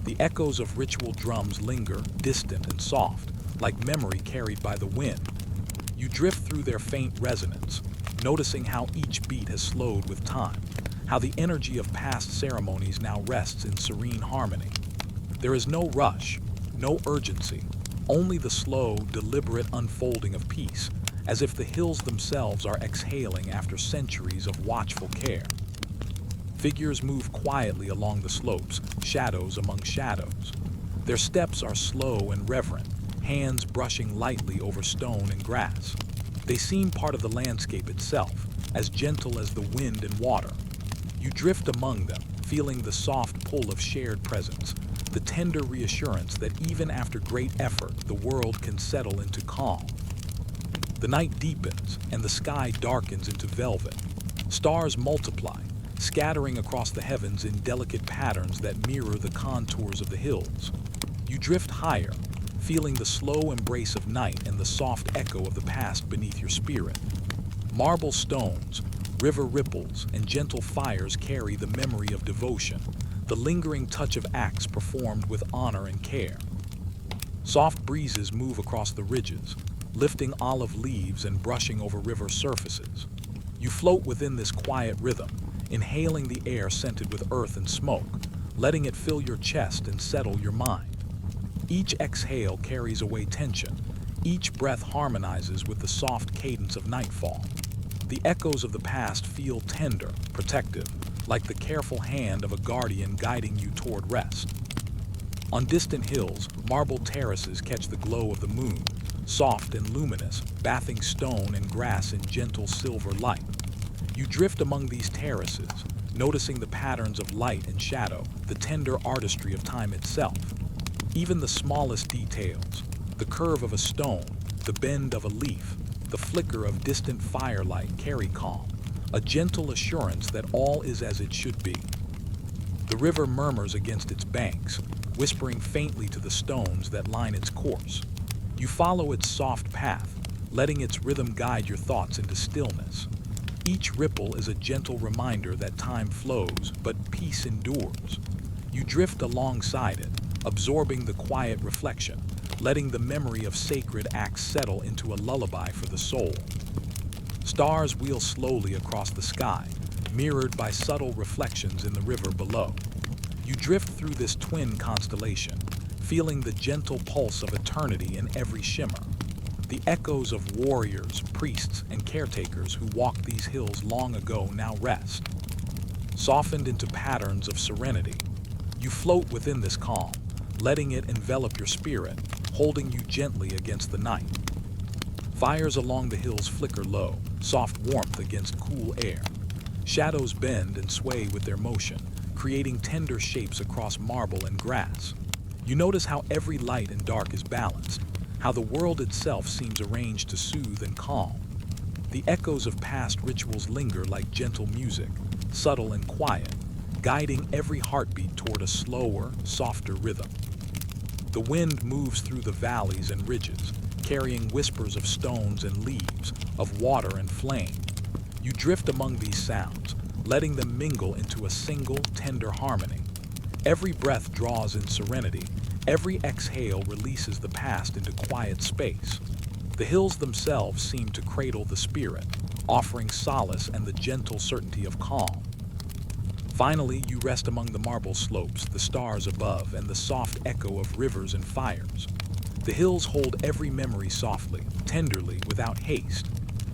The echoes of ritual drums linger, distant and soft, like memory carried by the wind. You drift through their faint resonance, noticing how each beat has slowed with time, how the energy of past ceremonies now rests in serene harmony. There is no rush, no urgency, only the slow, deliberate unfolding of peace, as if the hills themselves are exhaling after centuries of watchful care. Figures move quietly along the slopes, shadows among shadows. Their steps are slow and reverent, hands brushing lightly over stone and grass. They seem part of the landscape itself, as gentle as the wind and water. You drift among them, feeling the soft pull of shared presence, the tender reassurance that even after great effort, the world can settle into calm. The night deepens, and the sky darkens into velvet. Stars multiply, scattering across the heavens in delicate patterns that mirror the contours of the hills. You drift higher, feeling the slow embrace of night and the soft echo of the past beneath your spirit. Marble stones, river ripples, and gentle fires carry the memory of devotion, the lingering touch of acts performed with honor and care. Soft breezes move across the ridges, lifting olive leaves and brushing over river surfaces. You float within this quiet rhythm, inhaling the air scented with earth and smoke, letting it fill your chest and settle your mind. Each exhale carries away tension. Each breath harmonizes with the soft cadence of nightfall. The echoes of the past feel tender, protective, like the careful hand of a guardian guiding you toward rest. On distant hills, marble terraces catch the glow of the moon, soft and luminous, bathing stone and grass in gentle silver light. You drift among these terraces, noticing the patterns of light and shadow, the tender artistry of time itself. Even the smallest details, the curve of a stone, the bend of a leaf, the flicker of distant firelight carry calm, a gentle assurance that all is as it should be. The river murmurs against its banks, whispering faintly to the stones that line its course. You follow its soft path, letting its rhythm guide your thoughts into stillness. Each ripple is a gentle reminder that time flows, but peace endures. You drift alongside it, absorbing the quiet reflection, letting the memory of sacred acts settle into a lullaby for the soul. Stars wheel slowly across the sky, mirrored by subtle reflections in the river below. You drift through this twin constellation, feeling the gentle pulse of eternity in every shimmer. The echoes of warriors, priests, and caretakers who walked these hills long ago now rest. Softened into patterns of serenity, you float within this calm, letting it envelop your spirit, holding you gently against the night. Fires along the hills flicker low, soft warmth against cool air. Shadows bend and sway with their motion, creating tender shapes across marble and grass. You notice how every light and dark is balanced, how the world itself seems arranged to soothe and calm. The echoes of past rituals linger like gentle music, subtle and quiet, guiding every heartbeat toward a slower, softer rhythm. The wind moves through the valleys and ridges, carrying whispers of stones and leaves, of water and flame. You drift among these sounds, letting them mingle into a single, tender harmony. Every breath draws in serenity, every exhale releases the past into quiet space. The hills themselves seem to cradle the spirit, offering solace and the gentle certainty of calm. Finally, you rest among the marble slopes, the stars above, and the soft echo of rivers and fires. The hills hold every memory softly, tenderly, without haste.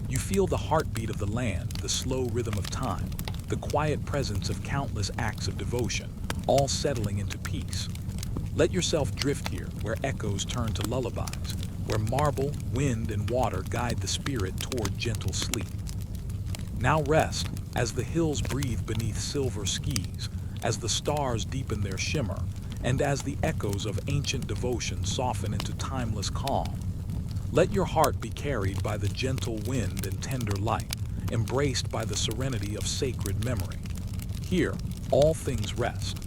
You feel the heartbeat of the land, the slow rhythm of time, the quiet presence of countless acts of devotion, all settling into peace. Let yourself drift here, where echoes turn to lullabies, where marble, wind, and water guide the spirit toward gentle sleep. Now rest, as the hills breathe beneath silver skies, as the stars deepen their shimmer, and as the echoes of ancient devotion soften into timeless calm. Let your heart be carried by the gentle wind and tender light, embraced by the serenity of sacred memory. Here, all things rest,